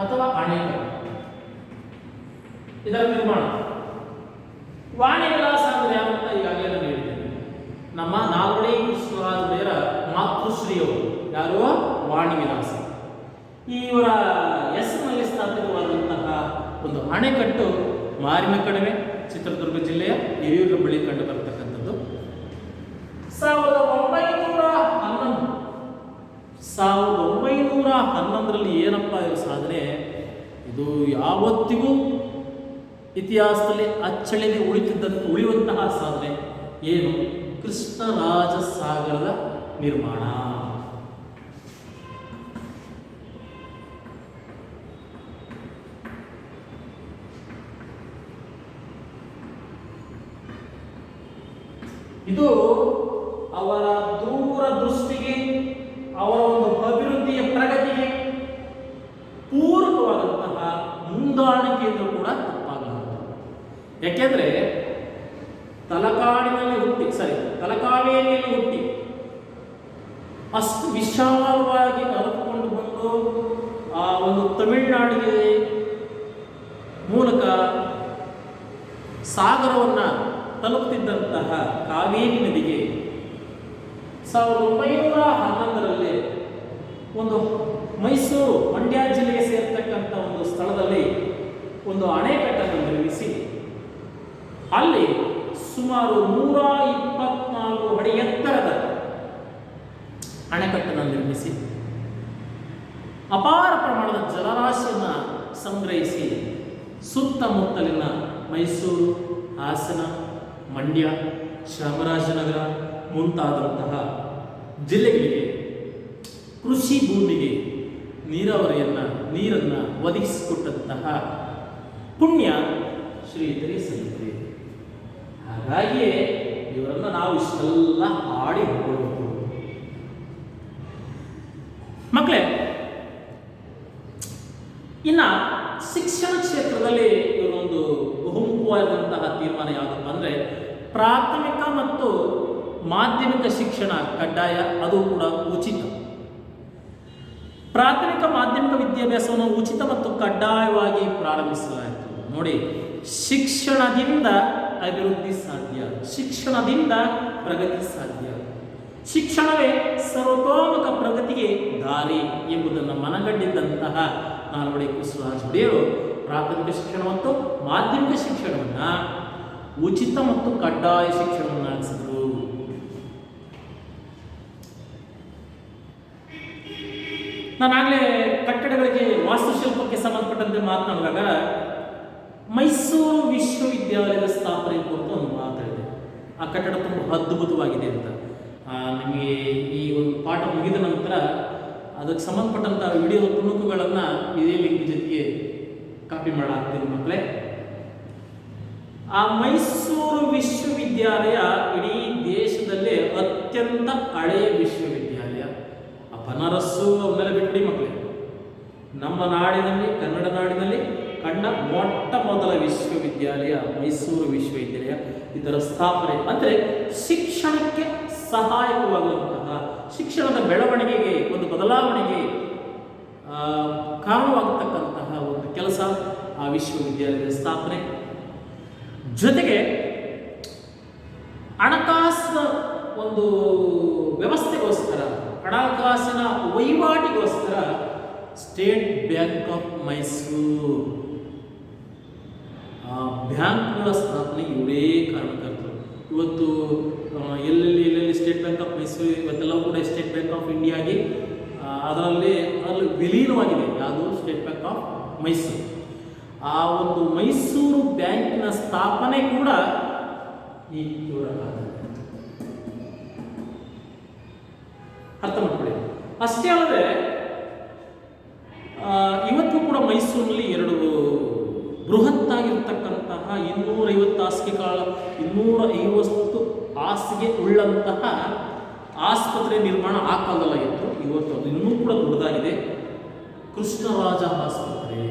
ಅಥವಾ ಅಣೆಕಟ್ಟು, ಇದರ ನಿರ್ಮಾಣ. ವಾಣಿ ವಿಲಾಸ ಅಂದ್ರೆ ಯಾವಂತ ಈಗಾಗಲೇ ನಾನು ಹೇಳಿದ್ದೇನೆ. ನಮ್ಮ ನಾಲ್ವಡಿ ಕೃಷ್ಣರಾಜ ಒಡೆಯರ ಮಾತೃಶ್ರೀಯವರು ಯಾರು? ವಾಣಿ ವಿಲಾಸ. ಇವರ ಹೆಸರಿನಲ್ಲಿ ಸ್ಥಾಪಿತವಾದಂತಹ ಒಂದು ಅಣೆಕಟ್ಟು ಮಾರಿನ ಕಣಿವೆ, ಚಿತ್ರದುರ್ಗ ಜಿಲ್ಲೆಯ ಹಿರಿಯೂರಿನ ಬಳಿ ಕಂಡು ಬರತಕ್ಕಂಥದ್ದು. 1911ರಲ್ಲಿ ಏನಪ್ಪ ಇವರ ಸಾಧನೆ? ಇದು ಯಾವತ್ತಿಗೂ ಇತಿಹಾಸದಲ್ಲಿ ಅಚ್ಚಳಿದೆ ಉಳಿಯುವಂತಹ ಸಾಧನೆ. ಏನು? ಕೃಷ್ಣರಾಜ ಸಾಗರದ ನಿರ್ಮಾಣ. ಇದು ಅವರ ದೂರದೃಷ್ಟಿಗೆ, ಅವರ ಒಂದು ಅಭಿವೃದ್ಧಿಯ ಪ್ರಗತಿಗೆ ಪೂರಕವಾದಂತಹ ಮುಂದಾಣಿಕೆಯನ್ನು ಕೂಡ ತಪ್ಪಾಗಲಾರದು. ಯಾಕೆಂದ್ರೆ ತಲಕಾವೇರಿಯಲ್ಲಿ ಹುಟ್ಟಿ ಅಷ್ಟು ವಿಶಾಲವಾಗಿ ಹರಿದುಕೊಂಡು ಬಂದು ಆ ಒಂದು ತಮಿಳುನಾಡಿಗೆ ಮೂಲಕ ಸಾಗರವನ್ನು ತಲುಪುತ್ತಿದ್ದಂತಹ ಕಾವೇರಿ ನದಿಗೆ 1911ರಲ್ಲಿ ಒಂದು ಮೈಸೂರು ಮಂಡ್ಯ ಜಿಲ್ಲೆಗೆ ಸೇರ್ತಕ್ಕಂಥ ಒಂದು ಸ್ಥಳದಲ್ಲಿ ಒಂದು ಅಣೆಕಟ್ಟನ್ನು ನಿರ್ಮಿಸಿ ಅಲ್ಲಿ ಸುಮಾರು 124 ಅಡಿ ಎತ್ತರದ ಅಣೆಕಟ್ಟನ್ನು ನಿರ್ಮಿಸಿ ಅಪಾರ ಪ್ರಮಾಣದ ಜಲರಾಶಿಯನ್ನು ಸಂಗ್ರಹಿಸಿ ಸುತ್ತಮುತ್ತಲಿನ ಮೈಸೂರು, ಹಾಸನ, ಮಂಡ್ಯ, ಚಾಮರಾಜನಗರ ಮುಂತಾದಂತಹ ಜಿಲ್ಲೆಗಳಿಗೆ ಕೃಷಿ ಭೂಮಿಗೆ ನೀರನ್ನು ಒದಗಿಸಿಕೊಟ್ಟಂತಹ ಪುಣ್ಯ ಶ್ರೀಧರಿ ಸಲ್ಲಿದೆ. ಹಾಗಾಗಿಯೇ ಇವರನ್ನು ನಾವು ಇಷ್ಟೆಲ್ಲ ಹಾಡಿ ಹೊಗಳುವುದು. ಮಕ್ಕಳೇ, ಇನ್ನು ಶಿಕ್ಷಣ ಕ್ಷೇತ್ರದಲ್ಲಿ ಇವರೊಂದು ಬಹುಮುಖವಾದಂತಹ ತೀರ್ಮಾನ ಯಾವುದಪ್ಪ ಅಂದರೆ ಪ್ರಾಥಮಿಕ ಮತ್ತು ಮಾಧ್ಯಮಿಕ ಶಿಕ್ಷಣ ಕಡ್ಡಾಯ, ಅದು ಕೂಡ ಉಚಿತ. ಪ್ರಾಥಮಿಕ ಮಾಧ್ಯಮಿಕ ವಿದ್ಯಾಭ್ಯಾಸವನ್ನು ಉಚಿತ ಮತ್ತು ಕಡ್ಡಾಯವಾಗಿ ಪ್ರಾರಂಭಿಸಲಾಯಿತು. ನೋಡಿ, ಶಿಕ್ಷಣದಿಂದ ಅಭಿವೃದ್ಧಿ ಸಾಧ್ಯ, ಶಿಕ್ಷಣದಿಂದ ಪ್ರಗತಿ ಸಾಧ್ಯ, ಶಿಕ್ಷಣವೇ ಸರ್ವತೋಮುಖ ಪ್ರಗತಿಗೆ ದಾರಿ ಎಂಬುದನ್ನು ಮನಗಂಡಿದ್ದಂತಹ ನಾಲ್ವಡಿ ಕೃಷ್ಣರಾಜ ಒಡೆಯರು ಪ್ರಾಥಮಿಕ ಶಿಕ್ಷಣ ಮತ್ತು ಮಾಧ್ಯಮಿಕ ಶಿಕ್ಷಣವನ್ನು ಉಚಿತ ಮತ್ತು ಕಡ್ಡಾಯ ಶಿಕ್ಷಣವನ್ನಾಗಿಸಿದರು. ನಾನಾಗಲೇ ಕಟ್ಟಡಗಳಿಗೆ ವಾಸ್ತುಶಿಲ್ಪಕ್ಕೆ ಸಂಬಂಧಪಟ್ಟಂತೆ ಮಾತನಾಡುವಾಗ ಮೈಸೂರು ವಿಶ್ವವಿದ್ಯಾಲಯದ ಸ್ಥಾಪನೆ ಕುರಿತು ಒಂದು ಮಾತಾಡಿದೆ. ಆ ಕಟ್ಟಡ ತುಂಬ ಅದ್ಭುತವಾಗಿದೆ ಅಂತ. ನಿಮಗೆ ಈ ಒಂದು ಪಾಠ ಮುಗಿದ ನಂತರ ಅದಕ್ಕೆ ಸಂಬಂಧಪಟ್ಟಂಥ ವಿಡಿಯೋದ ತುಣುಕುಗಳನ್ನು ಇದೇ ಲಿಂಕ್ ಜೊತೆಗೆ ಕಾಪಿ ಮಾಡಾಕ್ತೀನಿ ಮಕ್ಕಳೇ. ಆ ಮೈಸೂರು ವಿಶ್ವವಿದ್ಯಾಲಯ ಇಡೀ ದೇಶದಲ್ಲೇ ಅತ್ಯಂತ ಹಳೆಯ ವಿಶ್ವವಿದ್ಯಾಲಯ. ಆ ಬನಾರಸ್ಸು ಅವನ್ನೆಲ್ಲ ಬಿಟ್ಬಿಡಿ ಮಕ್ಕಳೇ. ನಮ್ಮ ನಾಡಿನಲ್ಲಿ, ಕನ್ನಡ ನಾಡಿನಲ್ಲಿ ಕಂಡ ಮೊಟ್ಟ ಮೊದಲ ವಿಶ್ವವಿದ್ಯಾಲಯ ಮೈಸೂರು ವಿಶ್ವವಿದ್ಯಾಲಯ. ಇದರ ಸ್ಥಾಪನೆ ಅಂದರೆ ಶಿಕ್ಷಣಕ್ಕೆ ಸಹಾಯಕವಾಗುವಂತಹ, ಶಿಕ್ಷಣದ ಬೆಳವಣಿಗೆಗೆ, ಒಂದು ಬದಲಾವಣೆಗೆ ಕಾರಣವಾಗತಕ್ಕಂತಹ ಒಂದು ಕೆಲಸ ಆ ವಿಶ್ವವಿದ್ಯಾಲಯದ ಸ್ಥಾಪನೆ. ಜೊತೆಗೆ ಹಣಕಾಸಿನ ವಹಿವಾಟಿಗೋಸ್ಕರ ಸ್ಟೇಟ್ ಬ್ಯಾಂಕ್ ಆಫ್ ಮೈಸೂರು, ಬ್ಯಾಂಕ್ಗಳ ಸ್ಥಾಪನೆ ಇವರೇ ಕಾರಣಕರ್ತರು. ಇವತ್ತು ಎಲ್ಲೆಲ್ಲಿ ಸ್ಟೇಟ್ ಬ್ಯಾಂಕ್ ಆಫ್ ಮೈಸೂರು, ಇವತ್ತೆಲ್ಲವೂ ಕೂಡ ಸ್ಟೇಟ್ ಬ್ಯಾಂಕ್ ಆಫ್ ಇಂಡಿಯಾಗೆ ಅದರಲ್ಲಿ ವಿಲೀನವಾಗಿದೆ. ಯಾವುದು? State bank of Mysuru. ಆ ಒಂದು ಮೈಸೂರು ಬ್ಯಾಂಕಿನ ಸ್ಥಾಪನೆ ಕೂಡ ಈ ಇವರ ಅರ್ಥ ಮಾಡ್ಕೊಳ್ಳಿ. ಅಷ್ಟೇ ಅಲ್ಲದೆ ಇವತ್ತು ಕೂಡ ಮೈಸೂರಿನಲ್ಲಿ 2 ಬೃಹತ್ತಾಗಿರ್ತಕ್ಕಂತಹ 250 ಹಾಸಿಗೆ ಉಳ್ಳಂತಹ ಆಸ್ಪತ್ರೆ ನಿರ್ಮಾಣ ಆ ಕಾಲದಲ್ಲಾಗಿತ್ತು. ಇವತ್ತು ಅದು ಇನ್ನೂ ಕೂಡ ದೊಡ್ಡದಾಗಿದೆ. ಕೃಷ್ಣರಾಜ ಆಸ್ಪತ್ರೆ.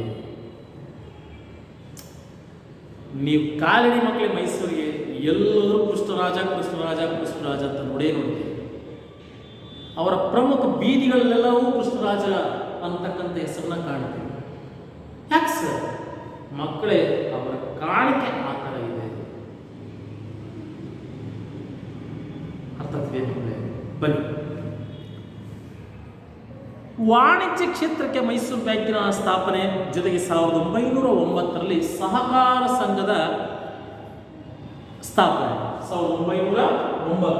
ನೀವು ಕಾಲನಿ ಮಕ್ಕಳೇ ಮೈಸೂರಿಗೆ ಎಲ್ಲರೂ ಕೃಷ್ಣರಾಜ ಅಂತ ನೋಡ್ತೀವಿ. ಅವರ ಪ್ರಮುಖ ಬೀದಿಗಳಲ್ಲೆಲ್ಲವೂ ಕೃಷ್ಣರಾಜ ಅಂತಕ್ಕಂಥ ಹೆಸರನ್ನ ಕಾಣ್ತೀವಿ. ಯಾಕೆ ಸರ್? ಮಕ್ಕಳೇ, ಅವರ ಕಾಣಿಕೆ ಆ ಥರ ಇದೆ. ಅರ್ಥ ಆಗ್ತಿದೆ ಮಕ್ಕಳೇ? ಬನ್ನಿ, ವಾಣಿಜ್ಯ ಕ್ಷೇತ್ರಕ್ಕೆ ಮೈಸೂರು ಬ್ಯಾಂಕಿನ ಸ್ಥಾಪನೆ, ಜೊತೆಗೆ 1909ರಲ್ಲಿ ಸಹಕಾರ ಸಂಘದ ಸ್ಥಾಪನೆ. 1909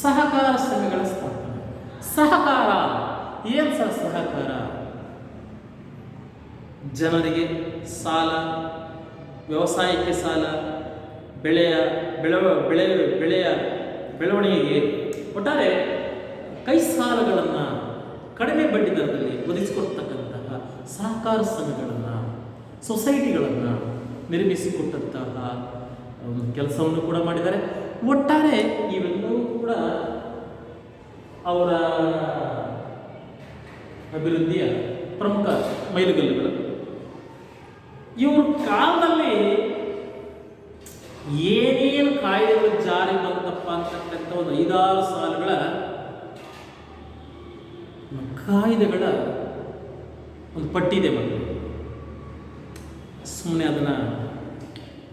ಸಹಕಾರ ಸಂಘಗಳ ಸ್ಥಾಪನೆ. ಸಹಕಾರ ಏನು ಸರ್? ಸಹಕಾರ ಜನರಿಗೆ ಸಾಲ, ವ್ಯವಸಾಯಕ್ಕೆ ಸಾಲ, ಬೆಳೆಯ ಬೆಳವಣಿಗೆಗೆ ಒಟ್ಟಾರೆ ಕೈ ಸಾಲಗಳನ್ನು ಕಡಿಮೆ ಬಡ್ಡಿ ದರದಲ್ಲಿ ಒದಗಿಸಿಕೊಡ್ತಕ್ಕಂತಹ ಸಹಕಾರ ಸಂಘಗಳನ್ನು, ಸೊಸೈಟಿಗಳನ್ನು ನಿರ್ಮಿಸಿಕೊಟ್ಟಂತಹ ಒಂದು ಕೆಲಸವನ್ನು ಕೂಡ ಮಾಡಿದ್ದಾರೆ. ಒಟ್ಟಾರೆ ಇವೆಲ್ಲವೂ ಕೂಡ ಅವರ ಅಭಿವೃದ್ಧಿಯ ಪ್ರಮುಖ ಮೈಲುಗಲ್ಲುಗಳು. ಇವ್ರ ಕಾಲದಲ್ಲಿ ಏನೇನು ಕಾಯ್ದೆಗಳು ಜಾರಿ ಬಂತಪ್ಪ ಅಂತಕ್ಕಂಥ ಒಂದು 5-6 ಸಾಲುಗಳ ಕಾಯ್ದೆಗಳ ಒಂದು ಪಟ್ಟಿ ಇದೆ ಮಕ್ಕಳು. ಸುಮ್ಮನೆ ಅದನ್ನು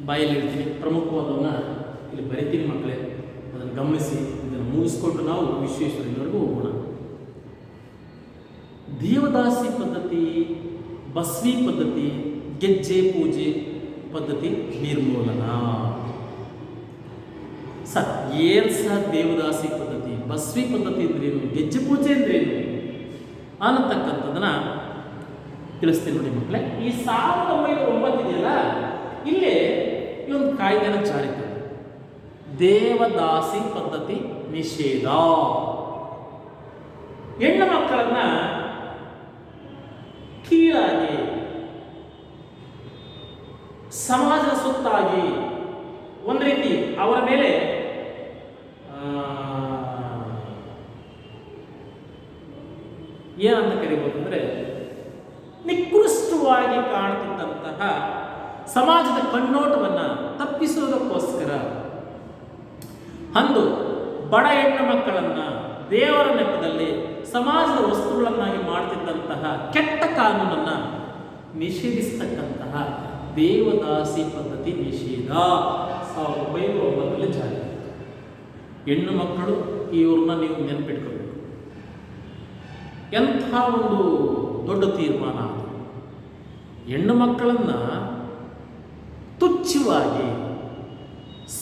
ಬಾಯಲ್ಲಿ ಹೇಳ್ತೀನಿ, ಪ್ರಮುಖವಾದವನ್ನ ಇಲ್ಲಿ ಬರಿತೀನಿ ಮಕ್ಕಳೇ. ಅದನ್ನು ಗಮನಿಸಿ, ಇದನ್ನು ಮುಗಿಸ್ಕೊಂಡು ನಾವು ವಿಶ್ವೇಶ್ವರಯ್ಯನವರೆಗೂ ಹೋಗೋಣ. ದೇವದಾಸಿ ಪದ್ಧತಿ, ಬಸ್ವಿ ಪದ್ಧತಿ, ಗೆಜ್ಜೆ ಪೂಜೆ ಪದ್ಧತಿ ನಿರ್ಮೂಲನ. ಸರ್, ಏನು ಸರ್ ದೇವದಾಸಿ ಪದ್ಧತಿ, ಬಸ್ವಿ ಪದ್ಧತಿ ಅಂದ್ರೇನು, ಗೆಜ್ಜೆ ಪೂಜೆ ಅಂದ್ರೇನು ಅನ್ನತಕ್ಕಂಥದ್ದನ್ನ ತಿಳಿಸ್ತೀನಿ ನೋಡಿ ಮಕ್ಕಳೇ. ಈ 1909 ಇದೆಯಲ್ಲ, ಇಲ್ಲೇ ಈ ಒಂದು ಕಾಯ್ದೆನ ಜಾರಿ ತಂದ. ದೇವದಾಸಿ ಪದ್ಧತಿ ನಿಷೇಧ. ಹೆಣ್ಣು ಮಕ್ಕಳನ್ನ ಕೀಳಾಗಿ, ಸಮಾಜದ ಸುತ್ತಾಗಿ, ಒಂದು ರೀತಿ ಅವರ ಮೇಲೆ ಏನಂತ ಕರಿಬೇಕಂದ್ರೆ ನಿಕೃಷ್ಟವಾಗಿ ಕಾಣುತ್ತಿದ್ದಂತಹ ಸಮಾಜದ ಕಣ್ಣೋಟವನ್ನು ತಪ್ಪಿಸುವುದಕ್ಕೋಸ್ಕರ ಅಂದು ಬಡ ಹೆಣ್ಣು ಮಕ್ಕಳನ್ನು ದೇವರ ನೆಪದಲ್ಲಿ ಸಮಾಜದ ವಸ್ತುಗಳನ್ನಾಗಿ ಮಾಡ್ತಿದ್ದಂತಹ ಕೆಟ್ಟ ಕಾನೂನನ್ನು ನಿಷೇಧಿಸತಕ್ಕಂತಹ ದೇವದಾಸಿ ಪದ್ಧತಿ ನಿಷೇಧ 1909ರಲ್ಲಿ ಜಾರಿ. ಹೆಣ್ಣು ಮಕ್ಕಳು ಇವ್ರನ್ನ ನೀವು ನೆನಪಿಟ್ಕೋಬೇಕು. ಎಂಥ ಒಂದು ದೊಡ್ಡ ತೀರ್ಮಾನ. ಹೆಣ್ಣು ಮಕ್ಕಳನ್ನು ತುಚ್ಛವಾಗಿ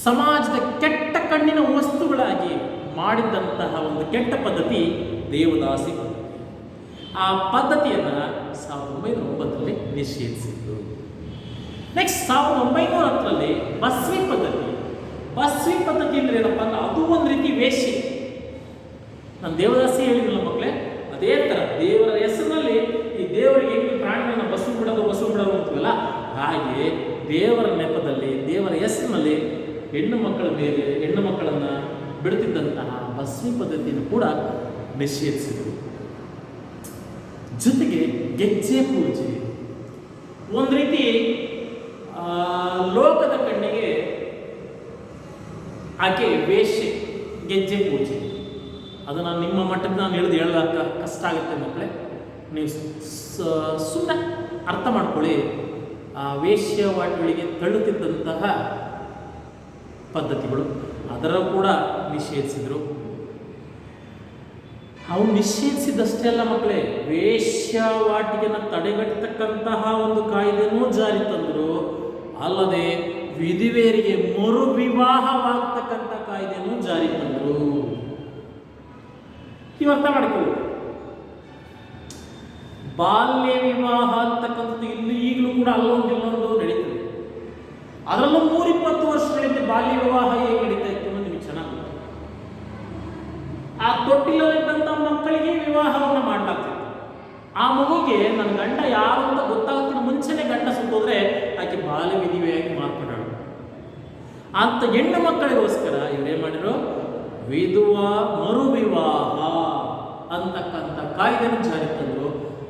ಸಮಾಜದ ಕೆಟ್ಟ ಕಣ್ಣಿನ ವಸ್ತುಗಳಾಗಿ ಮಾಡಿದ್ದಂತಹ ಒಂದು ಕೆಟ್ಟ ಪದ್ಧತಿ ದೇವದಾಸಿ ಪದ್ಧತಿ. ಆ ಪದ್ಧತಿಯನ್ನು 1909ರಲ್ಲಿ ನಿಷೇಧಿಸಿದ್ದು. ನೆಕ್ಸ್ಟ್ 1910ರಲ್ಲಿ ಬಸ್ವಿ ಪದ್ಧತಿ. ಬಸ್ವಿ ಪದ್ಧತಿ ಅಂದ್ರೆ ಏನಪ್ಪ ಅಂದ್ರೆ ಅದು ಒಂದು ರೀತಿ ವೇಶ್ಯೆ. ನಾನು ದೇವದಾಸಿ ಹೇಳಿದ್ನಲ್ಲ ಮಕ್ಕಳೇ, ಅದೇ ಥರ ದೇವರ ಹೆಸರಿನಲ್ಲಿ ಈ ದೇವರಿಗೆ ಹೆಂಗೆ ಪ್ರಾಣಿಗಳನ್ನ ಬಸ್ಸು ಬಿಡೋದು ಅಂತೀವಲ್ಲ, ಹಾಗೆ ದೇವರ ನೆಪದಲ್ಲಿ ದೇವರ ಹೆಸರಿನಲ್ಲಿ ಹೆಣ್ಣು ಮಕ್ಕಳನ್ನು ಬಿಡುತ್ತಿದ್ದಂತಹ ಬಸ್ವಿ ಪದ್ಧತಿಯನ್ನು ಕೂಡ ನಿಷೇಧಿಸಿದರು. ಜೊತೆಗೆ ಗೆಜ್ಜೆ ಪೂಜೆ ಒಂದು ರೀತಿ ಲೋಕದ ಕಣ್ಣಿಗೆ ಆಕೆ ವೇಶ್ಯೆ. ಗೆಜ್ಜೆ ಪೂಜೆ ಅದು ನಾನು ನಿಮ್ಮ ಮಟ್ಟಕ್ಕೆ ನಾನು ಹೇಳೋಕೆ ಕಷ್ಟ ಆಗುತ್ತೆ ಮಕ್ಕಳೇ. ನೀವು ಸುಮ್ಮನೆ ಅರ್ಥ ಮಾಡ್ಕೊಳ್ಳಿ. ಆ ವೇಶ್ಯವಾಟಿಗಳಿಗೆ ತಳ್ಳುತ್ತಿದ್ದಂತಹ ಪದ್ಧತಿಗಳು ಅದರ ಕೂಡ ನಿಷೇಧಿಸಿದರು. ಅವು ನಿಷೇಧಿಸಿದಷ್ಟೇ ಅಲ್ಲ ಮಕ್ಕಳೇ, ವೇಶ್ಯವಾಟಿಕೆಯನ್ನು ತಡೆಗಟ್ಟತಕ್ಕಂತಹ ಒಂದು ಕಾಯ್ದೆನೂ ಜಾರಿ ತಂದರು. ಅಲ್ಲದೆ ವಿಧವೆಯರಿಗೆ ಮರು ವಿವಾಹವಾಗ್ತಕ್ಕಂಥ ಕಾಯ್ದೆನೂ ಜಾರಿ ತಂದರು. ನೀವು ಅರ್ಥ ಮಾಡಿಕೊಳ್ಳಿ. ಬಾಲ್ಯ ವಿವಾಹ ಅಂತಕ್ಕಂಥದ್ದು ಇಲ್ಲಿ ಈಗಲೂ ಕೂಡ ಅಲ್ಲೊಂದು ಇಲ್ಲೊಂದು ನಡೀತದೆ. ಅದರಲ್ಲೂ 120 ವರ್ಷಗಳಿಂದ ಬಾಲ್ಯ ವಿವಾಹ ಹೇಗೆ ನಡೀತಾ ಇತ್ತು ಅನ್ನೋದು ನಿಮಗೆ ಚೆನ್ನಾಗಿ ಗೊತ್ತು. ಆ ತೊಟ್ಟಿಲಿದ್ದಂಥ ಮಕ್ಕಳಿಗೆ ವಿವಾಹವನ್ನು ಮಾಡಲಾಗ್ತಿತ್ತು. ಆ ಮಗುಗೆ ನನ್ನ ಗಂಡ ಯಾರು ಅಂತ ಗೊತ್ತಾಗೋದಕ್ಕಿಂತ ಮುಂಚೆನೆ ಗಂಡ ಸುತ್ತೋದ್ರೆ ಆಕೆ ಬಾಲ್ಯ ವಿಧವೆಯಾಗಿ ಮಾರ್ಪಡಾಳು. ಅಂತ ಹೆಣ್ಣು ಮಕ್ಕಳಿಗೋಸ್ಕರ ಇವರೇನು ಮಾಡಿದ್ರು, ವಿಧವಾ ಮರು ವಿವಾಹ ಅಂತಕ್ಕಂಥ ಕಾಯ್ದೆಯನ್ನು ಜಾರಿ ತಂದರು.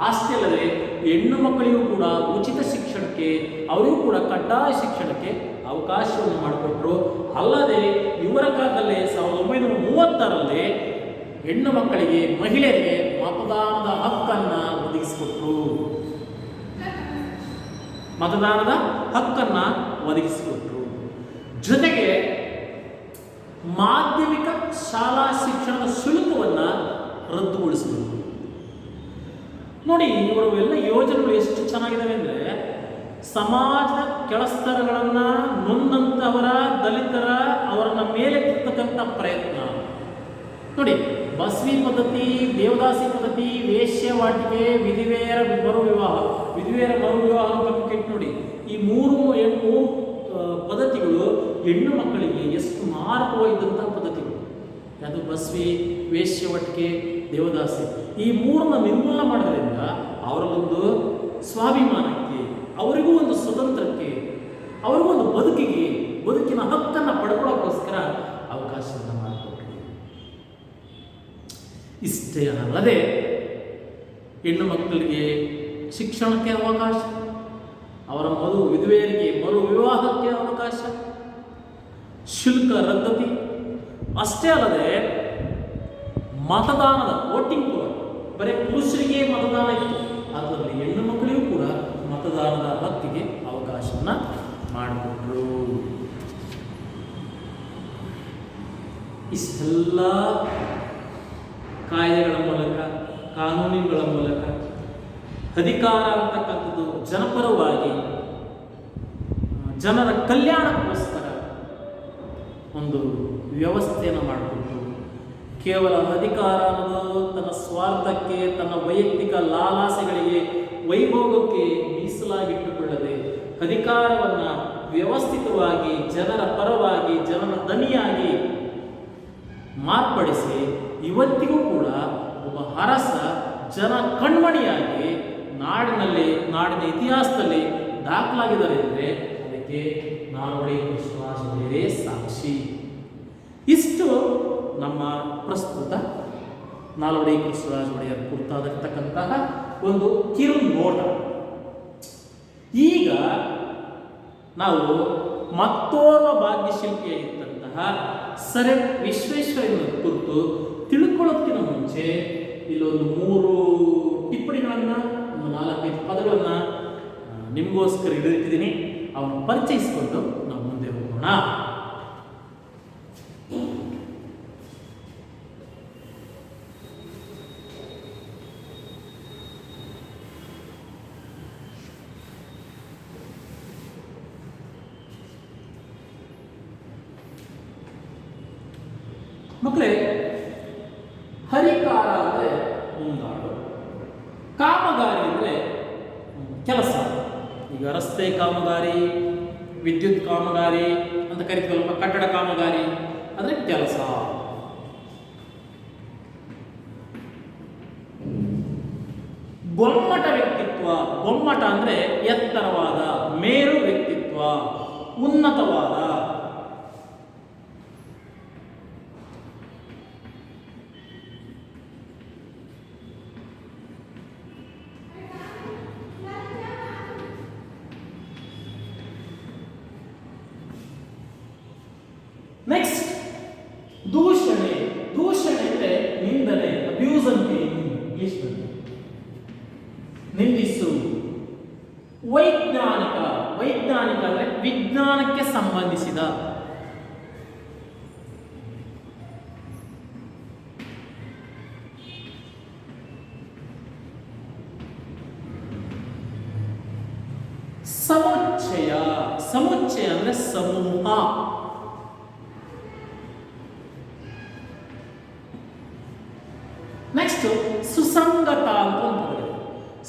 ಅಷ್ಟೇ ಅಲ್ಲದೆ ಹೆಣ್ಣು ಮಕ್ಕಳಿಗೂ ಕೂಡ ಉಚಿತ ಶಿಕ್ಷಣಕ್ಕೆ, ಅವರಿಗೂ ಕೂಡ ಕಡ್ಡಾಯ ಶಿಕ್ಷಣಕ್ಕೆ ಅವಕಾಶವನ್ನು ಮಾಡಿಕೊಟ್ರು. ಅಲ್ಲದೆ ಇವರ ಕಾಲದಲ್ಲೇ 1930ರಲ್ಲಿ ಹೆಣ್ಣು ಮಕ್ಕಳಿಗೆ, ಮಹಿಳೆಯರಿಗೆ ಮತದಾನದ ಹಕ್ಕನ್ನು ಒದಗಿಸಿಕೊಟ್ರು. ಮತದಾನದ ಹಕ್ಕನ್ನು ಒದಗಿಸಿಕೊಟ್ರು. ಜೊತೆಗೆ ಮಾಧ್ಯಮಿಕ ಶಾಲಾ ಶಿಕ್ಷಣದ ಶುಲ್ಕವನ್ನು ರದ್ದುಗೊಳಿಸಿದರು. ನೋಡಿ, ಇವರು ಎಲ್ಲ ಯೋಜನೆಗಳು ಎಷ್ಟು ಚೆನ್ನಾಗಿದ್ದಾವೆ ಅಂದರೆ, ಸಮಾಜದ ಕೆಳಸ್ತರಗಳನ್ನು ನೊಂದಂಥವರ, ದಲಿತರ, ಅವರನ್ನ ಮೇಲೆ ಕೆತ್ತಕ್ಕಂಥ ಪ್ರಯತ್ನ ನೋಡಿ. ಬಸವಿ ಪದ್ಧತಿ, ದೇವದಾಸಿ ಪದ್ಧತಿ, ವೇಶ್ಯವಾಟಿಕೆ, ವಿಧವೆಯರ ಮರು ವಿವಾಹ ಬಗ್ಗೆ ನೋಡಿ. ಈ ಮೂರು ಪದ್ಧತಿಗಳು ಹೆಣ್ಣು ಮಕ್ಕಳಿಗೆ ಎಷ್ಟು ಮಾರಕವಾಗಿದ್ದಂಥ ಪದ್ಧತಿಗಳು. ಅದು ಬಸವಿ, ವೇಶ್ಯವಾಟಿಕೆ, ದೇವದಾಸಿ, ಈ ಮೂರನ್ನ ನಿರ್ಮೂಲನೆ ಮಾಡೋದ್ರಿಂದ ಅವರಿಗೊಂದು ಸ್ವಾಭಿಮಾನಕ್ಕೆ, ಅವರಿಗೂ ಒಂದು ಸ್ವತಂತ್ರಕ್ಕೆ, ಅವರಿಗೂ ಒಂದು ಬದುಕಿನ ಹಕ್ಕನ್ನು ಪಡ್ಕೊಳ್ಳೋಕ್ಕೋಸ್ಕರ ಅವಕಾಶವನ್ನು ಮಾಡಿಕೊಟ್ರು. ಇಷ್ಟೇ ಅಲ್ಲದೆ ಹೆಣ್ಣು ಮಕ್ಕಳಿಗೆ ಶಿಕ್ಷಣಕ್ಕೆ ಅವಕಾಶ, ಅವರ ವಿಧವೆಯರಿಗೆ ಮರು ವಿವಾಹಕ್ಕೆ ಅವಕಾಶ, ಶುಲ್ಕ ರದ್ದತಿ. ಅಷ್ಟೇ ಅಲ್ಲದೆ ಮತದಾನದ ವೋಟಿಂಗ್ ಪವರ್, ಬರೀ ಪುರುಷರಿಗೆ ಮತದಾನ ಇತ್ತು, ಅದರಲ್ಲಿ ಹೆಣ್ಣು ಮಕ್ಕಳಿಗೂ ಕೂಡ ಮತದಾನದ ಹಕ್ಕಿಗೆ ಅವಕಾಶವನ್ನು ಮಾಡಿಕೊಟ್ರು. ಇಷ್ಟೆಲ್ಲ ಕಾಯ್ದೆಗಳ ಮೂಲಕ, ಕಾನೂನುಗಳ ಮೂಲಕ ಅಧಿಕಾರ ಅಂತಕ್ಕಂಥದ್ದು ಜನಪರವಾಗಿ, ಜನರ ಕಲ್ಯಾಣಕ್ಕೋಸ್ಕರ ಒಂದು ವ್ಯವಸ್ಥೆಯನ್ನು ಮಾಡಿಕೊಟ್ಟು, ಕೇವಲ ಅಧಿಕಾರ ಅನ್ನೋದು ತನ್ನ ಸ್ವಾರ್ಥಕ್ಕೆ, ತನ್ನ ವೈಯಕ್ತಿಕ ಲಾಲಾಸೆಗಳಿಗೆ, ವೈಭೋಗಕ್ಕೆ ಮೀಸಲಾಗಿಟ್ಟುಕೊಳ್ಳದೆ ಅಧಿಕಾರವನ್ನು ವ್ಯವಸ್ಥಿತವಾಗಿ ಜನರ ಪರವಾಗಿ, ಜನರ ದನಿಯಾಗಿ ಮಾರ್ಪಡಿಸಿ ಇವತ್ತಿಗೂ ಕೂಡ ಒಬ್ಬ ಅರಸ ಜನ ಕಣ್ಮಣಿಯಾಗಿ ನಾಡಿನ ಇತಿಹಾಸದಲ್ಲಿ ದಾಖಲಾಗಿದ್ದಾರೆ ಅಂದರೆ ಅದಕ್ಕೆ ನಾಲ್ವಡಿ ಕೃಷ್ಣರಾಜ ಒಡೆಯರೇ ಸಾಕ್ಷಿ. ಇಷ್ಟು ನಮ್ಮ ಪ್ರಸ್ತುತ ನಾಲ್ವಡಿ ಕೃಷ್ಣರಾಜ ಒಡೆಯರ್ ಕುರಿತಾಗಿರ್ತಕ್ಕಂತಹ ಒಂದು ಕಿರು ನೋಟ. ಈಗ ನಾವು ಮತ್ತೋರ್ವ ಭಾಗ್ಯಶಿಲ್ಪಿಯಾಗಿದ್ದಂತಹ ಸರ್ ಎಂ ವಿಶ್ವೇಶ್ವರಯ್ಯನವರ ಕುರಿತು ತಿಳ್ಕೊಳ್ಳೋದಕ್ಕಿಂತ ಮುಂಚೆ ಇಲ್ಲೊಂದು 3 ಟಿಪ್ಪಣಿಗಳನ್ನು, ಒಂದು 4-5 ಪದಗಳನ್ನು ನಿಮಗೋಸ್ಕರ ಹಿಡಿದಿಟ್ಟಿದ್ದೀನಿ. ಅವನು ಪರಿಚಯಿಸಿಕೊಂಡು ನಾವು ಮುಂದೆ ಹೋಗೋಣ. ಮಕ್ಕಳೇ, ಹರಿಕಾರ ಅಂದರೆ ಮುಂದಾಡು, ಕಾಮಗಾರಿ ಅಂದರೆ ಕೆಲಸ. ಈಗ ರಸ್ತೆ ಕಾಮಗಾರಿ, ವಿದ್ಯುತ್ ಕಾಮಗಾರಿ ಅಂತ ಕರಿತೀವಲ್ಪ, ಕಟ್ಟಡ ಕಾಮಗಾರಿ ಅಂದರೆ ಕೆಲಸ. ಗೊಮ್ಮಟ ವ್ಯಕ್ತಿತ್ವ. ಗೊಮ್ಮಟ ಅಂದರೆ ಎತ್ತರವಾದ, ಮೇರು ವ್ಯಕ್ತಿತ್ವ, ಉನ್ನತವಾದ. ನೆಕ್ಸ್ಟ್ ದೂಷಣೆ. ದೂಷಣೆ ಅಂದರೆ ವೈಜ್ಞಾನಿಕ. ವೈಜ್ಞಾನಿಕ ಅಂದರೆ ವಿಜ್ಞಾನಕ್ಕೆ ಸಂಬಂಧಿಸಿದ. ಸಮುಚ್ಚಯ. ಸಮುಚ್ಚಯ ಅಂದ್ರೆ ಸಮೂಹ. ನೆಕ್ಸ್ಟ್ ಸುಸಂಗತ ಅಂತ ಒಂದು.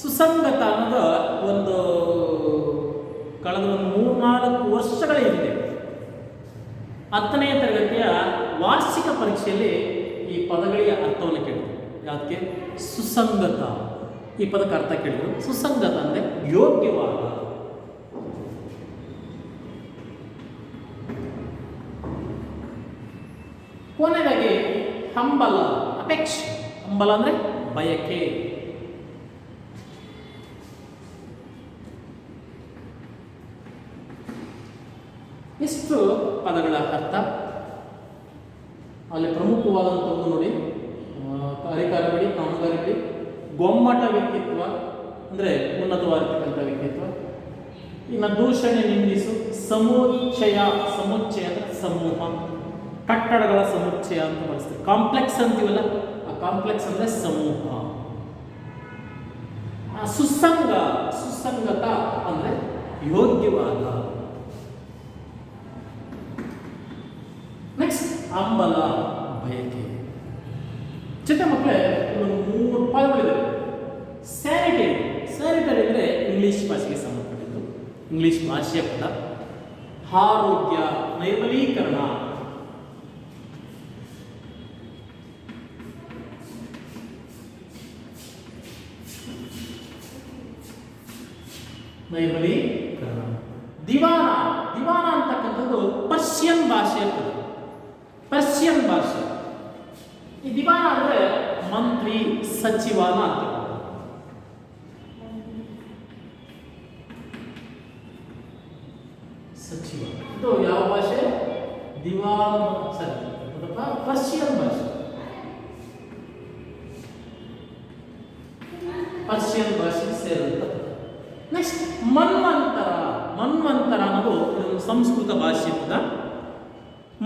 ಸುಸಂಗತ ಅನ್ನೋದು ಒಂದು ಕಳೆದ ಒಂದು 3-4 ವರ್ಷಗಳ ಹಿಂದೆ 10ನೇ ತರಗತಿಯ ವಾರ್ಷಿಕ ಪರೀಕ್ಷೆಯಲ್ಲಿ ಈ ಪದಗಳಿಗೆ ಅರ್ಥವನ್ನು ಕೇಳಿದ್ರು. ಯಾಕೆ? ಸುಸಂಗತ ಈ ಪದಕ್ಕೆ ಅರ್ಥ ಕೇಳಿದ್ರು. ಸುಸಂಗತ ಅಂದ್ರೆ ಯೋಗ್ಯವಾದ. ಕೊನೆಯದಾಗಿ ಹಂಬಲ, ಅಪೇಕ್ಷೆ. ಹಂಬಲ ಅಂದ್ರೆ ಬಯಕೆ. ಇಷ್ಟು ಪದಗಳ ಅರ್ಥ. ಅಲ್ಲಿ ಪ್ರಮುಖವಾದಂಥದ್ದು ನೋಡಿ, ಕಾರ್ಯಕಾರ ಬಿಡಿ, ಕಾಮಗಾರಿ ಬಿಡಿ, ಗೊಮ್ಮಟ ವ್ಯಕ್ತಿತ್ವ ಅಂದರೆ ಉನ್ನತವಾಗಿರ್ತಕ್ಕಂಥ ವ್ಯಕ್ತಿತ್ವ. ಇನ್ನು ದೂಷಣೆ, ನಿಂದಿಸು, ಸಮುಚ್ಚಯ. ಸಮುಚ್ಚಯ ಅಂದರೆ ಸಮೂಹ, ಕಟ್ಟಡಗಳ ಸಮುಚ್ಚಯ ಅಂತ ಬಳಸ್ತೀವಿ. ಕಾಂಪ್ಲೆಕ್ಸ್ ಅಂತೀವಲ್ಲ, ಆ ಕಾಂಪ್ಲೆಕ್ಸ್ ಅಂದರೆ ಸಮೂಹ. ಸುಸಂಗ, ಸುಸಂಗತ ಅಂದರೆ ಯೋಗ್ಯವಾದ. ನೆಕ್ಸ್ಟ್ ಹಂಬಲ, ಬಯಕೆ. ಚಿಕ್ಕ ಮಕ್ಕಳೇ, ಒಂದು 3 ಪದಗಳಿವೆ. ಸ್ಯಾನಿಟರಿ. ಸ್ಯಾನಿಟರಿ ಅಂದರೆ ಇಂಗ್ಲಿಷ್ ಭಾಷೆಗೆ ಸಂಬಂಧಪಟ್ಟಿದ್ದು, ಇಂಗ್ಲಿಷ್ ಭಾಷೆಯ ಪದ. ಆರೋಗ್ಯ, ನೈರ್ಮಲೀಕರಣ. ನೈರ್ಮಲೀಕರಣ. ದಿವಾನ. ದಿವಾನ ಅಂತಕ್ಕಂಥದ್ದು ಪರ್ಷಿಯನ್ ಭಾಷೆಯ ಪದ. ಪರ್ಷಿಯನ್ ಭಾಷೆ. ಈ ದಿವಾನ ಅಂದರೆ ಮಂತ್ರಿ, ಸಚಿವಾನ ಅಂತ. ಸಚಿವ ಇದು ಯಾವ ಭಾಷೆ? ದಿವಾನ. ಸರಿ, ಪರ್ಷಿಯನ್ ಭಾಷೆ. ಪರ್ಷಿಯನ್ ಭಾಷೆ ಸೇರಿರುತ್ತದೆ. ನೆಕ್ಸ್ಟ್ ಮನ್ವಂತರ. ಮನ್ವಂತರ ಅನ್ನೋದು ಸಂಸ್ಕೃತ ಭಾಷೆ ಪದ.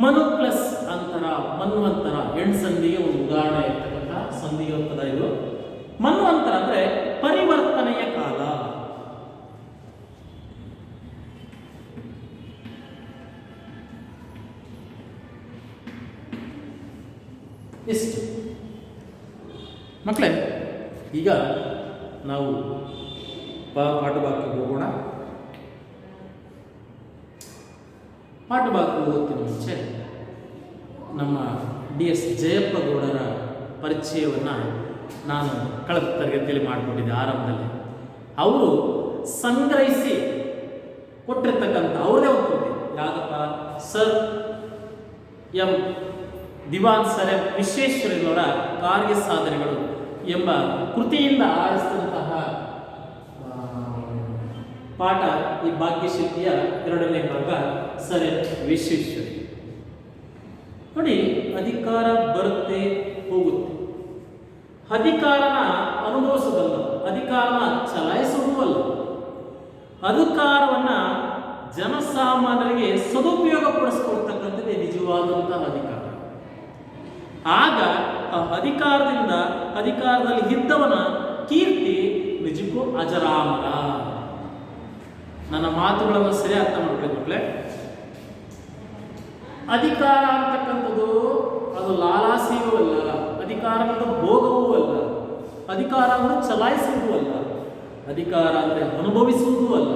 ಮನು ಪ್ಲಸ್ ಅಂತರ, ಮನ್ವಂತರ. ಸಂಧಿಗೆ ಒಂದು ಉದಾಹರಣೆ ಇರ್ತಕ್ಕಂಥ ಸಂಧಿಗೆ ಪದ ಇದು. ಮನ್ವಂತರ ಅಂದ್ರೆ ಪರಿವರ್ತನೆಯ ಕಾಲ. ಇಷ್ಟು ಮಕ್ಕಳೇ. ಈಗ ನಾವು ಪಾಠಭಾಗಕ್ಕೆ ಹೋಗೋಣ. ಪಾಠಭಾಗಕ್ಕೆ ಹೋಗೋಕ್ಕಿಂತ ಮುಂಚೆ ನಮ್ಮ DS ಜಯಪ್ಪ ಗೌಡರ ಪರಿಚಯವನ್ನು ನಾನು ಕಳೆದ ತರಗತಿಯಲ್ಲಿ ಮಾಡಿಕೊಟ್ಟಿದ್ದೆ ಆರಂಭದಲ್ಲಿ. ಅವರು ಸಂಗ್ರಹಿಸಿ ಕೊಟ್ಟಿರ್ತಕ್ಕಂಥ ಅವ್ರದೇ ಒಂದು ಯಾವ್ದಪ್ಪ, ಸರ್ ಎಂ ದಿವಾನ್ ಸರ್ ಎಂ ವಿಶ್ವೇಶ್ವರಯ್ಯನವರ ಕಾರ್ಯ ಸಾಧನೆಗಳು ಎಂಬ ಕೃತಿಯಿಂದ ಆರಿಸಿದಂತಹ ಪಾಠ ಈ ಭಾಗ್ಯಶಕ್ತಿಯ 2ನೇ ಭಾಗ, ಸರ್ ಎಂ ವಿಶ್ವೇಶ್ವರಯ್ಯ. ನೋಡಿ, ಅಧಿಕಾರ ಬರುತ್ತೆ ಹೋಗುತ್ತೆ. ಅಧಿಕಾರನ ಅನುಭವಿಸೋದಲ್ಲ, ಅಧಿಕಾರನ ಚಲಾಯಿಸುವುದೂ ಅಲ್ಲ. ಅಧಿಕಾರವನ್ನ ಜನಸಾಮಾನ್ಯರಿಗೆ ಸದುಪಯೋಗ ಪಡಿಸಿಕೊಡ್ತಕ್ಕಂಥದ್ದೇ ನಿಜವಾದಂತಹ ಅಧಿಕಾರ. ಆಗ ಆ ಅಧಿಕಾರದಿಂದ, ಅಧಿಕಾರದಲ್ಲಿ ಇದ್ದವನ ಕೀರ್ತಿ ನಿಜಕ್ಕೂ ಅಜರಾಮರ. ನನ್ನ ಮಾತುಗಳನ್ನು ಸರಿ ಅರ್ಥ ಮಾಡ್ಕೊಳ್ಳಿ ಮಕ್ಕಳೇ. ಅಧಿಕಾರ ಅಂತಕ್ಕಂಥದ್ದು ಅದು ಲಾಲಾಸಿಯೂ ಅಲ್ಲ, ಅಧಿಕಾರದಿಂದ ಭೋಗವೂ ಅಲ್ಲ, ಅಧಿಕಾರ ಅಂದರೆ ಚಲಾಯಿಸುವುದೂ ಅಲ್ಲ, ಅಧಿಕಾರ ಅಂದರೆ ಅನುಭವಿಸುವುದೂ ಅಲ್ಲ.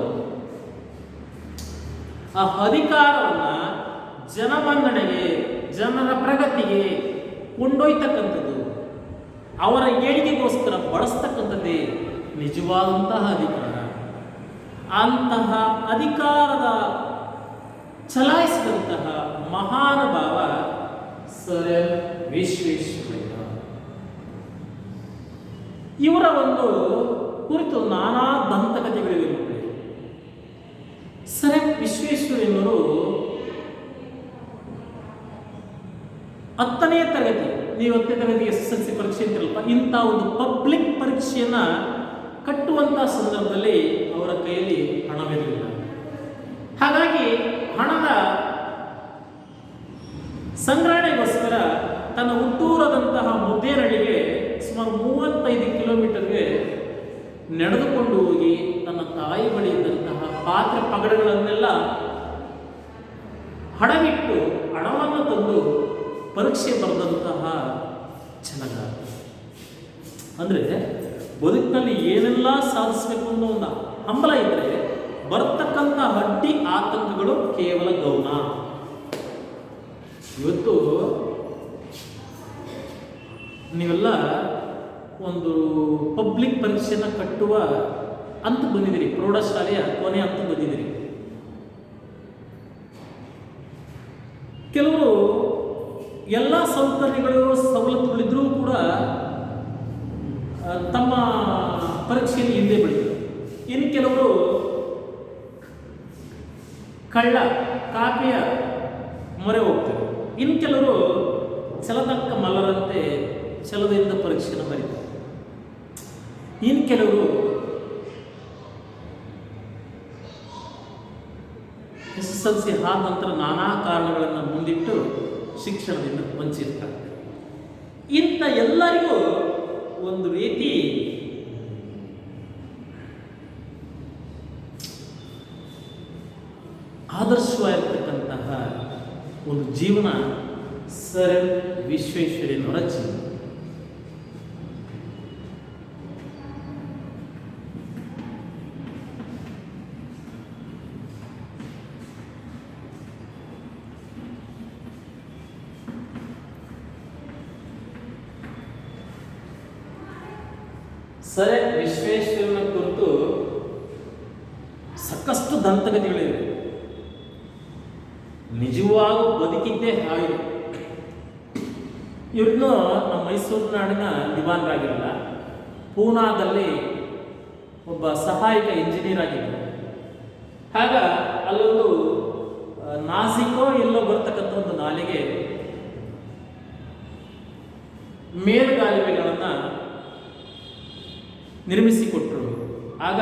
ಆ ಅಧಿಕಾರವನ್ನು ಜನಮನ್ನಣೆಗೆ, ಜನರ ಪ್ರಗತಿಗೆ ಕೊಂಡೊಯ್ತಕ್ಕಂಥದ್ದು, ಅವರ ಏಳಿಗೆಗೋಸ್ಕರ ಬಳಸ್ತಕ್ಕಂಥದ್ದೇ ನಿಜವಾದಂತಹ ಅಧಿಕಾರ. ಅಂತಹ ಅಧಿಕಾರದ ಚಲಾಯಿಸಿದಂತಹ ಮಹಾನುಭಾವ ಸರ್ ಎಂ ವಿಶ್ವೇಶ್ವರಯ್ಯ. ಇವರ ಒಂದು ಕುರಿತು ನಾನಾ ದಂತಕಥೆಗಳಿವೆ ಮಕ್ಕಳಿಗೆ. ಸರ್ ಎಂ ವಿಶ್ವೇಶ್ವರಯ್ಯನವರು 10ನೇ ತರಗತಿ, ನೀವು 10ನೇ ತರಗತಿ SSLC ಪರೀಕ್ಷೆ ಅಂತಿರಲ್ಪ, ಇಂಥ ಒಂದು ಪಬ್ಲಿಕ್ ಪರೀಕ್ಷೆಯನ್ನ ಕಟ್ಟುವಂಥ ಸಂದರ್ಭದಲ್ಲಿ ಅವರ ಕೈಯಲ್ಲಿ ಹಣವಿರಲಿಲ್ಲ. ಹಾಗಾಗಿ ಹಣದ ಸಂಗ್ರಹಣೆಗೋಸ್ಕರ ತನ್ನ ಹುಟ್ಟೂರದಂತಹ ಮುದ್ದೇನಹಳ್ಳಿಗೆ ಸುಮಾರು 35 ಕಿಲೋಮೀಟರ್ಗೆ ನಡೆದುಕೊಂಡು ಹೋಗಿ ತನ್ನ ತಾಯಿ ಬಳಿ ಇದ್ದಂತಹ ಪಾತ್ರೆ ಪಗಡಗಳನ್ನೆಲ್ಲ ಹಣವಿಟ್ಟು ಹಣವನ್ನು ತಂದು ಪರೀಕ್ಷೆ ಬರೆದಂತಹ ಛಲಗಾರ. ಅಂದರೆ ಬದುಕಿನಲ್ಲಿ ಏನೆಲ್ಲ ಸಾಧಿಸಬೇಕು ಅನ್ನೋ ಒಂದು ಹಂಬಲ ಇದ್ದರೆ ಬರ್ತಕ್ಕಂಥ ಅಡ್ಡಿ ಆತಂಕಗಳು ಕೇವಲ ಗೌಣ. ಇವತ್ತು ನೀವೆಲ್ಲ ಒಂದು ಪಬ್ಲಿಕ್ ಪರೀಕ್ಷೆಯನ್ನು ಕಟ್ಟುವ ಅಂತ ಬಂದಿದ್ದೀರಿ, ಪ್ರೌಢಶಾಲೆಯ ಕೊನೆ ಅಂತ ಬಂದಿದ್ದೀರಿ. ಕೆಲವರು ಎಲ್ಲ ಸೌಕರ್ಯಗಳು ಸವಲತ್ತುಗಳಿದ್ರೂ ಕೂಡ ತಮ್ಮ ಪರೀಕ್ಷೆಯಲ್ಲಿ ಹಿಂದೆ ಬೀಳ್ತಾರೆ. ಇನ್ನು ಕೆಲವರು ಕಳ್ಳ ಕಾಪಿಯ ಮೊರೆ ಹೋಗ್ತಾರೆ. ಇನ್ನು ಕೆಲವರು ಛಲದಕ್ಕ ಮಲ್ಲರಂತೆ ಛಲದಿಂದ ಪರೀಕ್ಷೆಯನ್ನು ಬರೀತಾರೆ. ಇನ್ನು ಕೆಲವರು SSLC ಆದ ನಂತರ ನಾನಾ ಕಾರಣಗಳನ್ನು ಮುಂದಿಟ್ಟು ಶಿಕ್ಷಣದಿಂದ ವಂಚಿರ್ತಾರೆ. ಇಂಥ ಎಲ್ಲರಿಗೂ ಒಂದು ರೀತಿ ಆದರ್ಶವಾಗಿರ್ತಕ್ಕಂತಹ ಒಂದು ಜೀವನ ಸರ್ ವಿಶ್ವೇಶ್ವರಯ್ಯನವರ ಜೀವನ. ಸರ್ ವಿಶ್ವೇಶ್ವರಯ್ಯನ ಕುರಿತು ಸಾಕಷ್ಟು ದಂತಕಥೆಗಳಿವೆ. ನಿಜವಾಗೂ ಬದುಕಿದ್ದೇ ಹಾಗೆ. ಇವ್ರನ್ನು ನಮ್ಮ ಮೈಸೂರು ನಾಡಿನ ದಿವಾನರಾಗಿರಲ್ಲ, ಪೂನಾದಲ್ಲಿ ಒಬ್ಬ ಸಹಾಯಕ ಇಂಜಿನಿಯರ್ ಆಗಿದ್ದರು. ಆಗ ಅಲ್ಲೊಂದು ನಾಸಿಕೋ ಎಲ್ಲೋ ಬರ್ತಕ್ಕಂಥ ಒಂದು ನಾಲೆಗೆ ಮೇಲ್ಗಾಲುವೆಗಳನ್ನು ನಿರ್ಮಿಸಿಕೊಟ್ರು. ಆಗ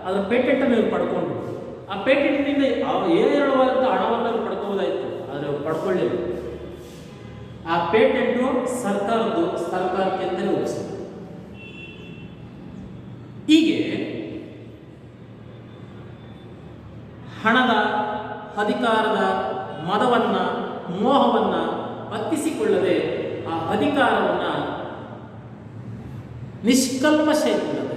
ಅದರ ಪೇಟೆಂಟನ್ನು ಇವರು ಪಡ್ಕೊಂಡ್ರು. ಆ ಪೇಟೆಂಟ್ನಿಂದ ಏರಳವಾದಂಥ ಹಣವನ್ನು ಅವರು ಪಡ್ಕೋಬೋದಾಯಿತು, ಆದರೆ ಅವರು ಪಡ್ಕೊಳ್ಳಿಲ್ಲ. ಆ ಪೇಟೆಂಟು ಸರ್ಕಾರಕ್ಕೆ ಅಂತಲೇ ಒಪ್ಪಿಸಿದ್ರು. ಹೀಗೆ ಹಣದ ಅಧಿಕಾರದ ಮದವನ್ನು ಮೋಹವನ್ನು ಹತ್ತಿಸಿಕೊಳ್ಳದೆ ಆ ಅಧಿಕಾರವನ್ನು ನಿಷ್ಕಲ್ಮಶೆಯಿಲ್ಲದೆ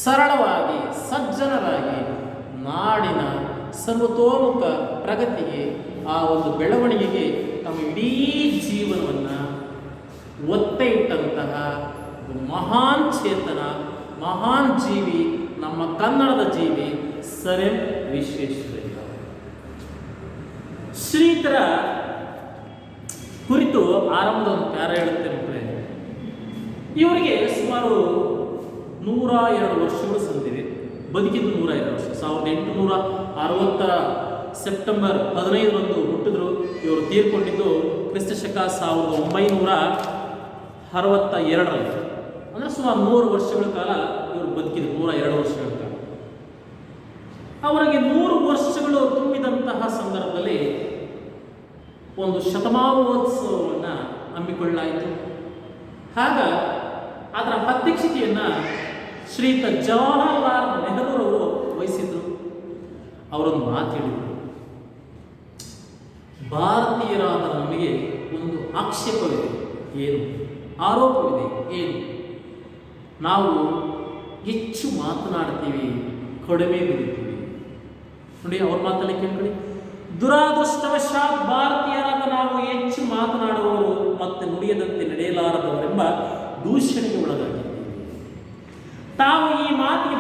ಸರಳವಾಗಿ ಸಜ್ಜನರಾಗಿ ನಾಡಿನ ಸರ್ವತೋಮುಖ ಪ್ರಗತಿಗೆ, ಆ ಒಂದು ಬೆಳವಣಿಗೆಗೆ ತಮ್ಮ ಇಡೀ ಜೀವನವನ್ನು ಒತ್ತೆ ಇಟ್ಟಂತಹ ಮಹಾನ್ ಚೇತನ, ಮಹಾನ್ ಜೀವಿ, ನಮ್ಮ ಕನ್ನಡದ ಜೀವಿ ಸರ್ ಎಂ ವಿಶ್ವೇಶ್ವರಯ್ಯ. ಶ್ರೀತರ ಕುರಿತು ಆರಂಭದ ಒಂದು ಪ್ಯಾರ ಹೇಳುತ್ತೇನೆ. ಇವರಿಗೆ ಸುಮಾರು 102 ವರ್ಷಗಳು ಸಂದಿವೆ. ಬದುಕಿದ್ದು 102 ವರ್ಷ. 1860 ಸೆಪ್ಟೆಂಬರ್ 15ರಂದು ಹುಟ್ಟಿದ್ರು. ಇವರು ತೀರ್ಕೊಂಡಿದ್ದು ಕ್ರಿಸ್ತಶಕ 1962ರಲ್ಲಿ. ಅಂದರೆ ಸುಮಾರು 100 ವರ್ಷಗಳ ಕಾಲ ಇವರು ಬದುಕಿದ್ರು. 102 ವರ್ಷಗಳ ಕಾಲ. ಅವರಿಗೆ 100 ವರ್ಷಗಳು ತುಂಬಿದಂತಹ ಸಂದರ್ಭದಲ್ಲಿ ಒಂದು ಶತಮಾನೋತ್ಸವವನ್ನು ಹಮ್ಮಿಕೊಳ್ಳಲಾಯಿತು. ಆಗ ಅದರ ಅಧ್ಯಕ್ಷತೆಯನ್ನು ಶ್ರೀಯುತ ಜವಾಹರಲಾಲ್ ನೆಹರೂರವರು ವಹಿಸಿದ್ರು. ಅವರೊಂದು ಮಾತು ಹೇಳಿದರು, ಭಾರತೀಯರಾದ ನಮಗೆ ಒಂದು ಆಕ್ಷೇಪವಿದೆ, ಏನು ಆರೋಪವಿದೆ, ಏನು ನಾವು ಹೆಚ್ಚು ಮಾತನಾಡ್ತೀವಿ, ಕಡಿಮೆ ಬಿಡುತ್ತೀವಿ. ನೋಡಿ ಅವ್ರ ಮಾತಲ್ಲಿ ಕೇಳ್ಕೊಳ್ಳಿ. ದುರಾದೃಷ್ಟವಶಾತ್ ಭಾರತೀಯರಾದ ನಾವು ಹೆಚ್ಚು ಮಾತನಾಡುವವರು ಮತ್ತೆ ನುಡಿಯದಂತೆ ನಡೆಯಲಾರದವರೆಂಬ ದೂಷಣೆಗೆ ಒಳಗಾಗಿದ್ದೀವಿ. ತಾವು ಈ ಮಾತಿಗೆ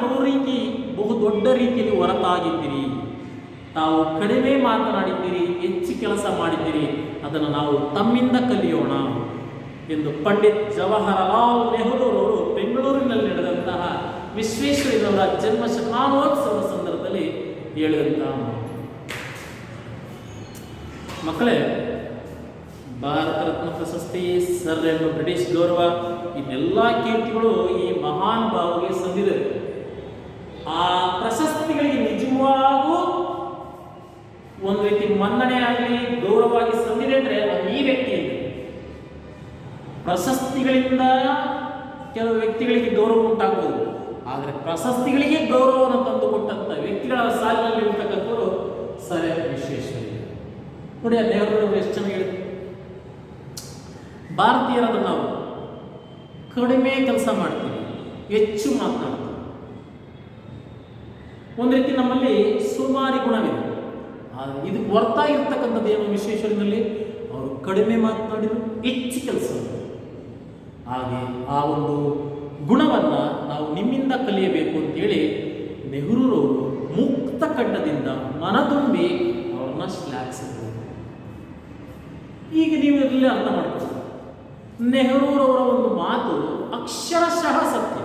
ಬಹು ದೊಡ್ಡ ರೀತಿಯಲ್ಲಿ ಹೊರತಾಗಿದ್ದೀರಿ. ತಾವು ಕಡಿಮೆ ಮಾತನಾಡಿದ್ದೀರಿ, ಹೆಚ್ಚು ಕೆಲಸ ಮಾಡಿದ್ದೀರಿ, ಅದನ್ನು ನಾವು ತಮ್ಮಿಂದ ಕಲಿಯೋಣ ಎಂದು ಪಂಡಿತ್ ಜವಾಹರಲಾಲ್ ನೆಹರೂರವರು ಬೆಂಗಳೂರಿನಲ್ಲಿ ನಡೆದಂತಹ ವಿಶ್ವೇಶ್ವರಯ್ಯನವರ ಜನ್ಮ ಶತಮಾನೋತ್ಸವದ ಸಂದರ್ಭದಲ್ಲಿ ಹೇಳಿದಂತಹ ಮಕ್ಕಳೇ, ಭಾರತ ರತ್ನ ಪ್ರಶಸ್ತಿ, ಸರ್ ಎಂಬ ಬ್ರಿಟಿಷ್ ಗೌರವ, ಇನ್ನೆಲ್ಲ ಕೀರ್ತಿಗಳು ಈ ಮಹಾನ್ ಭಾವಗೆ ಸಂದಿದೆ. ಆ ಪ್ರಶಸ್ತಿಗಳಿಗೆ ನಿಜವಾಗೂ ಒಂದು ರೀತಿ ಮನ್ನಣೆ ಆಗಲಿ ಗೌರವವಾಗಿ ಸಂದಿದೆ ಅಂದರೆ ಈ ವ್ಯಕ್ತಿಯಿಂದ. ಪ್ರಶಸ್ತಿಗಳಿಂದ ಕೆಲವು ವ್ಯಕ್ತಿಗಳಿಗೆ ಗೌರವ ಉಂಟಾಗಬಹುದು, ಆದರೆ ಪ್ರಶಸ್ತಿಗಳಿಗೆ ಗೌರವವನ್ನು ತಂದುಕೊಟ್ಟಂಥ ವ್ಯಕ್ತಿಗಳ ಸಾಲಿನಲ್ಲಿ ಇರ್ತಕ್ಕಂಥವರು ಸರ್ ಎಂ ವಿಶ್ವೇಶ್ವರಯ್ಯ. ನೋಡಿ, ಆ ನೆಹರು ಎಷ್ಟು ಚೆನ್ನಾಗಿ ಹೇಳಿದ್ರು. ಭಾರತೀಯರಾದ ನಾವು ಕಡಿಮೆ ಕೆಲಸ ಮಾಡ್ತೀವಿ, ಹೆಚ್ಚು ಮಾತನಾಡ್ತೀವಿ. ಒಂದು ರೀತಿ ನಮ್ಮಲ್ಲಿ ಸೋಮಾರಿ ಗುಣವಿದೆ. ಇದಕ್ಕೆ ಹೊರತಾಗಿರ್ತಕ್ಕಂಥದ್ದು ಏನು ವಿಶ್ವೇಶ್ವರಯ್ಯನಲ್ಲಿ, ಅವರು ಕಡಿಮೆ ಮಾತನಾಡಿದ್ರು, ಹೆಚ್ಚು ಕೆಲಸ. ಹಾಗೆ ಆ ಒಂದು ಗುಣವನ್ನು ನಾವು ನಿಮ್ಮಿಂದ ಕಲಿಯಬೇಕು ಅಂತೇಳಿ ನೆಹರೂರವರು ಮುಕ್ತ ಕಂಠದಿಂದ ಮನತುಂಬಿ ಅವ್ರನ್ನ ಶ್ಲಾಘಿಸಿದರು. ಈಗ ನೀವು ಇದರಲ್ಲಿ ಅರ್ಥ ಮಾಡ್ಕೊಳ್ಳಿ, ನೆಹರೂರವರ ಒಂದು ಮಾತು ಅಕ್ಷರಶಃ ಸತ್ಯ,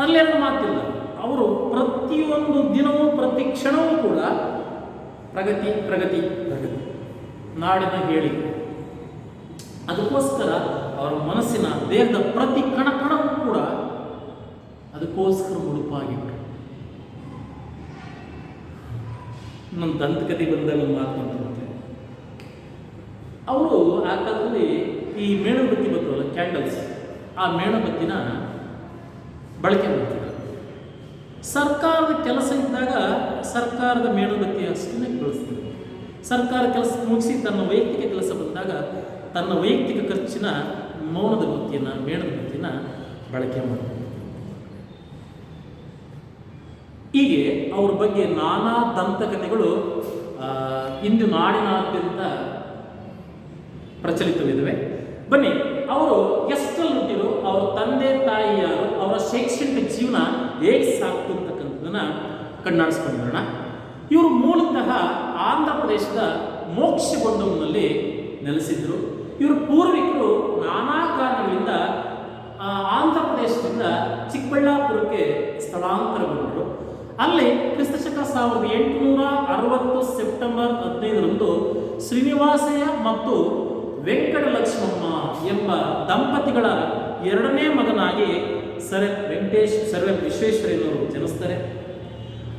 ಅಲ್ಲೇನು ಮಾತಿಲ್ಲ. ಅವರು ಪ್ರತಿಯೊಂದು ದಿನವೂ ಪ್ರತಿ ಕ್ಷಣವೂ ಕೂಡ ಪ್ರಗತಿ ಪ್ರಗತಿ ಪ್ರಗತಿ ನಾಡಿನ ಹೇಳಿ. ಅದಕ್ಕೋಸ್ಕರ ಅವರ ಮನಸ್ಸಿನ ದೇಹದ ಪ್ರತಿ ಕಣ ಕಣವೂ ಕೂಡ ಅದಕ್ಕೋಸ್ಕರ ಮುಡುಪಾಗಿತ್ತು. ನನ್ನ ದಂತಕತೆ ಬಂದಾಗ ಒಂದು ಮಾತು ಮಾತಾಡ್ತೇನೆ. ಅವರು ಆ ಕಾಲದಲ್ಲಿ ಈ ಮೇಣಬತ್ತಿ ಬರ್ತವಲ್ಲ, ಕ್ಯಾಂಡಲ್ಸ್, ಆ ಮೇಣಬತ್ತಿನ ಬಳಕೆ ಮಾಡ್ತಾರೆ. ಸರ್ಕಾರದ ಕೆಲಸ ಇದ್ದಾಗ ಸರ್ಕಾರದ ಮೇಣಬತ್ತಿ ಅಷ್ಟನ್ನೇ ಬಳಸ್ತಾರೆ. ಸರ್ಕಾರ ಕೆಲಸ ಮುಗಿಸಿ ತನ್ನ ವೈಯಕ್ತಿಕ ಕೆಲಸ ಬಂದಾಗ ತನ್ನ ವೈಯಕ್ತಿಕ ಖರ್ಚಿನ ಮೌನದ ಬತ್ತಿಯನ್ನು, ಮೇಣದ ಬತ್ತಿನ ಬಳಕೆ ಮಾಡ್ತಾರೆ. ಹೀಗೆ ಅವ್ರ ಬಗ್ಗೆ ನಾನಾ ದಂತಕಥೆಗಳು ಇಂದು ನಾಡಿನಾದ್ಯಂತ ಪ್ರಚಲಿತವಿದ್ದಾವೆ. ಬನ್ನಿ, ಅವರು ಎಷ್ಟರಲ್ಲಿ ಹುಟ್ಟಿರು, ಅವರ ತಂದೆ ತಾಯಿ ಯಾರು, ಅವರ ಶೈಕ್ಷಣಿಕ ಜೀವನ ಹೇಗೆ ಸಾಕ್ತು ಅಂತಕ್ಕಂಥದ್ದನ್ನು ಕಣ್ಣಾಡಿಸ್ಕೊಂಡ್ಬರೋಣ. ಇವರು ಮೂಲತಃ ಆಂಧ್ರ ಪ್ರದೇಶದ ಮೋಕ್ಷಗೊಂಡಂನಲ್ಲಿ ನೆಲೆಸಿದ್ರು. ಇವರು ಪೂರ್ವಿಕರು ನಾನಾ ಕಾರಣಗಳಿಂದ ಆಂಧ್ರ ಪ್ರದೇಶದಿಂದ ಚಿಕ್ಕಬಳ್ಳಾಪುರಕ್ಕೆ ಸ್ಥಳಾಂತರಗೊಂಡರು. ಅಲ್ಲಿ ಕ್ರಿಸ್ತಶಕ 1860 ಸೆಪ್ಟೆಂಬರ್ 15ರಂದು ಶ್ರೀನಿವಾಸಯ್ಯ ಮತ್ತು ವೆಂಕಟಲಕ್ಷ್ಮಮ್ಮ ಎಂಬ ದಂಪತಿಗಳ ಎರಡನೇ ಮಗನಾಗಿ ಸರ್ ಎಂ ವಿಶ್ವೇಶ್ವರಯ್ಯನವರು ಜನಿಸ್ತಾರೆ.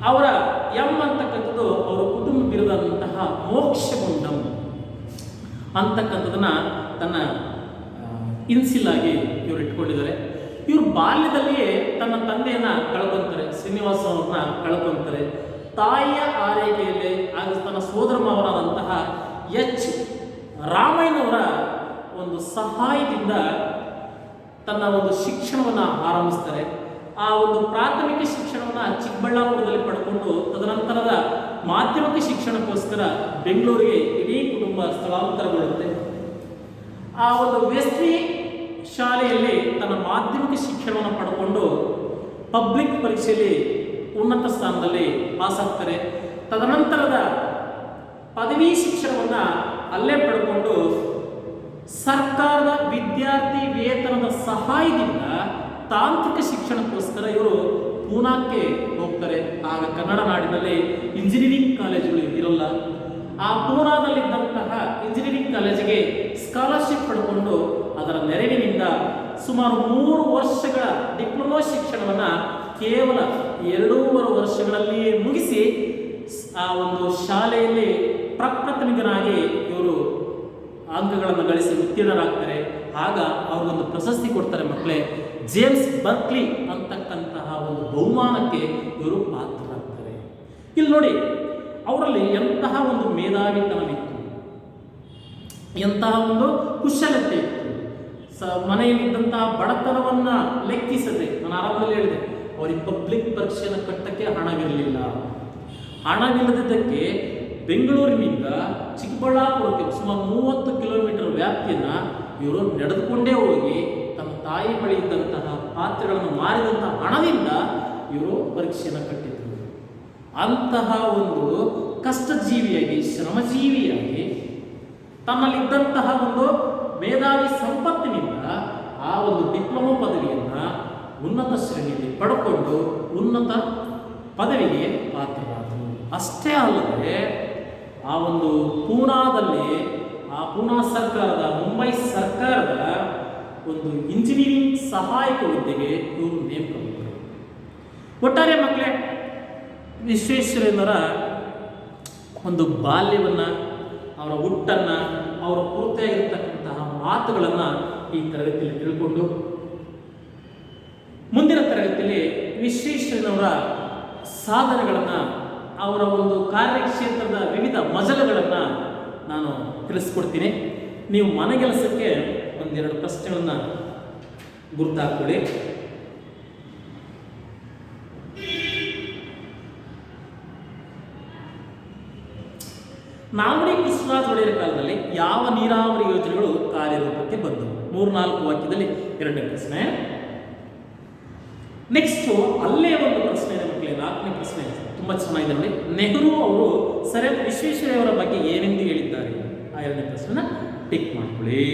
ಅವರ ಎಂ ಅಂತಕ್ಕಂಥದ್ದು ಅವರ ಕುಟುಂಬ ಬಿರುದಂತಹ ಮೋಕ್ಷಗೊಂಡಂ ಅಂತಕ್ಕಂಥದನ್ನ ತನ್ನ ಇನ್ಸಿಲಾಗಿ ಇವರು ಇಟ್ಕೊಂಡಿದ್ದಾರೆ. ಇವರು ಬಾಲ್ಯದಲ್ಲಿಯೇ ತನ್ನ ತಂದೆಯನ್ನ ಕಳ್ಕೊಂತಾರೆ, ಶ್ರೀನಿವಾಸ ಅವ್ರನ್ನ ಕಳ್ಕೊಂತಾರೆ. ತಾಯಿಯ ಆರೈಕೆಯಲ್ಲಿ ಹಾಗೂ ತನ್ನ ಸೋದರ ಮಾವನಾದಂತಹ ಎಚ್ ರಾಮಯ್ಯನವರ ಒಂದು ಸಹಾಯದಿಂದ ತನ್ನ ಒಂದು ಶಿಕ್ಷಣವನ್ನು ಆರಂಭಿಸ್ತಾರೆ. ಆ ಒಂದು ಪ್ರಾಥಮಿಕ ಶಿಕ್ಷಣವನ್ನು ಚಿಕ್ಕಬಳ್ಳಾಪುರದಲ್ಲಿ ಪಡ್ಕೊಂಡು ತದನಂತರದ ಮಾಧ್ಯಮಿಕ ಶಿಕ್ಷಣಕ್ಕೋಸ್ಕರ ಬೆಂಗಳೂರಿಗೆ ಇಡೀ ಕುಟುಂಬ ಸ್ಥಳಾಂತರಗೊಳ್ಳುತ್ತೆ. ಆ ಒಂದು ವೆಸ್ಲಿ ಶಾಲೆಯಲ್ಲಿ ತನ್ನ ಮಾಧ್ಯಮಿಕ ಶಿಕ್ಷಣವನ್ನು ಪಡ್ಕೊಂಡು ಪಬ್ಲಿಕ್ ಪರೀಕ್ಷೆಯಲ್ಲಿ ಉನ್ನತ ಸ್ಥಾನದಲ್ಲಿ ಪಾಸ್ ಆಗ್ತಾರೆ. ತದನಂತರದ ಪದವಿ ಶಿಕ್ಷಣವನ್ನು ಅಲ್ಲೇ ಪಡ್ಕೊಂಡು ಸರ್ಕಾರದ ವಿದ್ಯಾರ್ಥಿ ವೇತನದ ಸಹಾಯದಿಂದ ತಾಂತ್ರಿಕ ಶಿಕ್ಷಣಕ್ಕೋಸ್ಕರ ಇವರು ಪೂನಾಕ್ಕೆ ಹೋಗ್ತಾರೆ. ಆಗ ಕನ್ನಡ ನಾಡಿನಲ್ಲಿ ಇಂಜಿನಿಯರಿಂಗ್ ಕಾಲೇಜುಗಳು ಇರಲ್ಲ. ಆ ಪೂನಾದಲ್ಲಿದ್ದಂತಹ ಇಂಜಿನಿಯರಿಂಗ್ ಕಾಲೇಜಿಗೆ ಸ್ಕಾಲರ್ಶಿಪ್ ಪಡ್ಕೊಂಡು ಅದರ ನೆರವಿನಿಂದ ಸುಮಾರು 3 ವರ್ಷಗಳ ಡಿಪ್ಲೊಮಾ ಶಿಕ್ಷಣವನ್ನು ಕೇವಲ 2.5 ವರ್ಷಗಳಲ್ಲಿಯೇ ಮುಗಿಸಿ ಆ ಒಂದು ಶಾಲೆಯಲ್ಲಿ ಪ್ರಪ್ರಥಮಿಕನಾಗಿ ಇವರು ಅಂಕಗಳನ್ನು ಗಳಿಸಿ ಉತ್ತೀರ್ಣರಾಗ್ತಾರೆ. ಆಗ ಅವ್ರಿಗೊಂದು ಪ್ರಶಸ್ತಿ ಕೊಡ್ತಾರೆ ಮಕ್ಕಳೇ, ಜೇಮ್ಸ್ ಬರ್ಕ್ಲಿ ಅಂತಕ್ಕಂತಹ ಒಂದು ಬಹುಮಾನಕ್ಕೆ ಇವರು ಪಾತ್ರರಾಗ್ತಾರೆ. ಇಲ್ಲಿ ನೋಡಿ, ಅವರಲ್ಲಿ ಎಂತಹ ಒಂದು ಮೇಧಾವಿತನವಿತ್ತು, ಎಂತಹ ಒಂದು ಕುಶಲತೆ ಇತ್ತು. ಮನೆಯಲ್ಲಿದ್ದಂತಹ ಬಡತನವನ್ನು ಲೆಕ್ಕಿಸದೆ, ನಾನು ಆರಂಭದಲ್ಲಿ ಹೇಳಿದೆ, ಅವರಿಗೆ ಪಬ್ಲಿಕ್ ಪರೀಕ್ಷೆಯನ್ನು ಕಟ್ಟಕ್ಕೆ ಹಣವಿರಲಿಲ್ಲ. ಹಣವಿಲ್ಲದಿದ್ದಕ್ಕೆ ಬೆಂಗಳೂರಿನಿಂದ ಚಿಕ್ಕಬಳ್ಳಾಪುರಕ್ಕೆ ಸುಮಾರು 30 ಕಿಲೋಮೀಟರ್ ವ್ಯಾಪ್ತಿಯನ್ನು ಇವರು ನಡೆದುಕೊಂಡೇ ಹೋಗಿ ತಮ್ಮ ತಾಯಿ ಬಳಿ ಇದ್ದಂತಹ ಪಾತ್ರೆಗಳನ್ನು ಮಾರಿದಂತಹ ಹಣದಿಂದ ಇವರು ಪರೀಕ್ಷೆಯನ್ನು ಕಟ್ಟಿದ್ರು. ಅಂತಹ ಒಂದು ಕಷ್ಟಜೀವಿಯಾಗಿ, ಶ್ರಮಜೀವಿಯಾಗಿ ತನ್ನಲ್ಲಿದ್ದಂತಹ ಒಂದು ಮೇಧಾವಿ ಸಂಪತ್ತಿನಿಂದ ಆ ಒಂದು ಡಿಪ್ಲೊಮಾ ಪದವಿಯನ್ನು ಉನ್ನತ ಶ್ರೇಣಿಯಲ್ಲಿ ಪಡ್ಕೊಂಡು ಉನ್ನತ ಪದವಿಗೆ ಪಾತ್ರರಾದರು. ಅಷ್ಟೇ ಅಲ್ಲದೆ ಆ ಒಂದು ಪೂನಾದಲ್ಲಿ ಆ ಪೂನಾ ಸರ್ಕಾರದ ಮುಂಬೈ ಸರ್ಕಾರದ ಒಂದು ಇಂಜಿನಿಯರಿಂಗ್ ಸಹಾಯಕ ಹುದ್ದೆಗೆ ಇವರು ನೇಮಕಗೊಂಡರು. ಒಟ್ಟಾರೆ ಮಕ್ಕಳೇ, ವಿಶ್ವೇಶ್ವರಯ್ಯನವರ ಒಂದು ಬಾಲ್ಯವನ್ನು, ಅವರ ಹುಟ್ಟನ್ನು, ಅವರ ಪೂರ್ತಿಯಾಗಿರ್ತಕ್ಕಂತಹ ಮಾತುಗಳನ್ನು ಈ ತರಗತಿಯಲ್ಲಿ ತಿಳ್ಕೊಂಡು ಮುಂದಿನ ತರಗತಿಯಲ್ಲಿ ವಿಶ್ವೇಶ್ವರಯ್ಯನವರ ಸಾಧನೆಗಳನ್ನು, ಅವರ ಒಂದು ಕಾರ್ಯಕ್ಷೇತ್ರದ ವಿವಿಧ ಮಜಲುಗಳನ್ನು ನಾನು ತಿಳಿಸ್ಕೊಡ್ತೀನಿ. ನೀವು ಮನೆಗೆಲಸಕ್ಕೆ ಒಂದೆರಡು ಪ್ರಶ್ನೆಗಳನ್ನು ಗುರುತಾಕೊಳ್ಳಿ. ನಾಲ್ವಡಿ ಕೃಷ್ಣರಾಜ ಒಡೆಯರ ಕಾಲದಲ್ಲಿ ಯಾವ ನೀರಾವರಿ ಯೋಜನೆಗಳು ಕಾರ್ಯರೂಪಕ್ಕೆ ಬಂದವು? 3-4 ವಾಕ್ಯದಲ್ಲಿ ಎರಡನೇ ಪ್ರಶ್ನೆ. ನೆಕ್ಸ್ಟ್ ಅಲ್ಲೇ ಒಂದು ಪ್ರಶ್ನೆ ಇದೆ ಮಕ್ಕಳೇ, 4ನೇ ಪ್ರಶ್ನೆ ತುಂಬಾ ಚೆನ್ನಾಗಿದೆ ನೋಡಿ. ನೆಹರು ಅವರು ಸರ್ ವಿಶ್ವೇಶ್ವರಯ್ಯ ಅವರ ಬಗ್ಗೆ ಏನೆಂದು ಹೇಳಿದ್ದಾರೆ? ಆ ಎರಡನೇ ಪ್ರಶ್ನೆನ ಟಿಕ್ ಮಾಡ್ಕೊಳ್ಳಿ.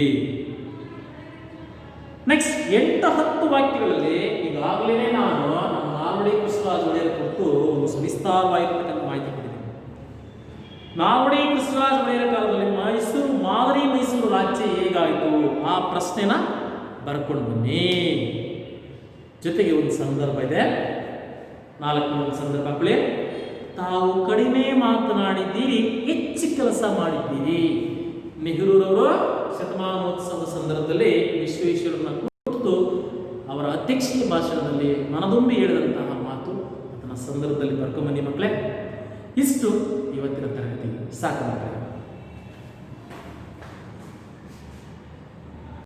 ನೆಕ್ಸ್ಟ್ 8-10 ವಾಕ್ಯಗಳಲ್ಲಿ ಈಗಾಗಲೇ ನಾನು ನಮ್ಮ ನಾಲ್ವಡಿ ಕೃಷ್ಣರಾಜ ಒಡೆಯರ ಕುರಿತು ಒಂದು ಸವಿಸ್ತಾರವಾಗಿರ್ತಕ್ಕಂಥ ಮಾಹಿತಿ ಕೊಟ್ಟಿದ್ದೀನಿ. ನಾಲ್ವಡಿ ಕೃಷ್ಣರಾಜ ಒಡೆಯರ ಕಾಲದಲ್ಲಿ ಮೈಸೂರು ರಾಜ್ಯ ಹೇಗಾಯಿತು ಆ ಪ್ರಶ್ನೆನ ಬರ್ಕೊಂಡು ಬನ್ನಿ. ಜೊತೆಗೆ ಒಂದು ಸಂದರ್ಭ ಇದೆ, 4ನೇ ಒಂದು ಸಂದರ್ಭ ಹಾಕೊಳ್ಳಿ. ತಾವು ಕಡಿಮೆ ಮಾತನಾಡಿದ್ದೀರಿ, ಹೆಚ್ಚು ಕೆಲಸ ಮಾಡಿದ್ದೀರಿ. ನೆಹರೂರವರು ಶತಮಾನೋತ್ಸವದ ಸಂದರ್ಭದಲ್ಲಿ ವಿಶ್ವೇಶ್ವರಯ್ಯನ ಕುರಿತು ಅವರ ಅಧ್ಯಕ್ಷೀಯ ಭಾಷಣದಲ್ಲಿ ಮನದುಂಬಿ ಹೇಳಿದಂತಹ ಮಾತು, ಅದನ್ನ ಸಂದರ್ಭದಲ್ಲಿ ಬರ್ಕೊಂಬನ್ನಿ ಮಕ್ಕಳೇ. ಇಷ್ಟು ಇವತ್ತಿನ ತರಗತಿ. ಸಾಕು ಮಕ್ಕಳೇ.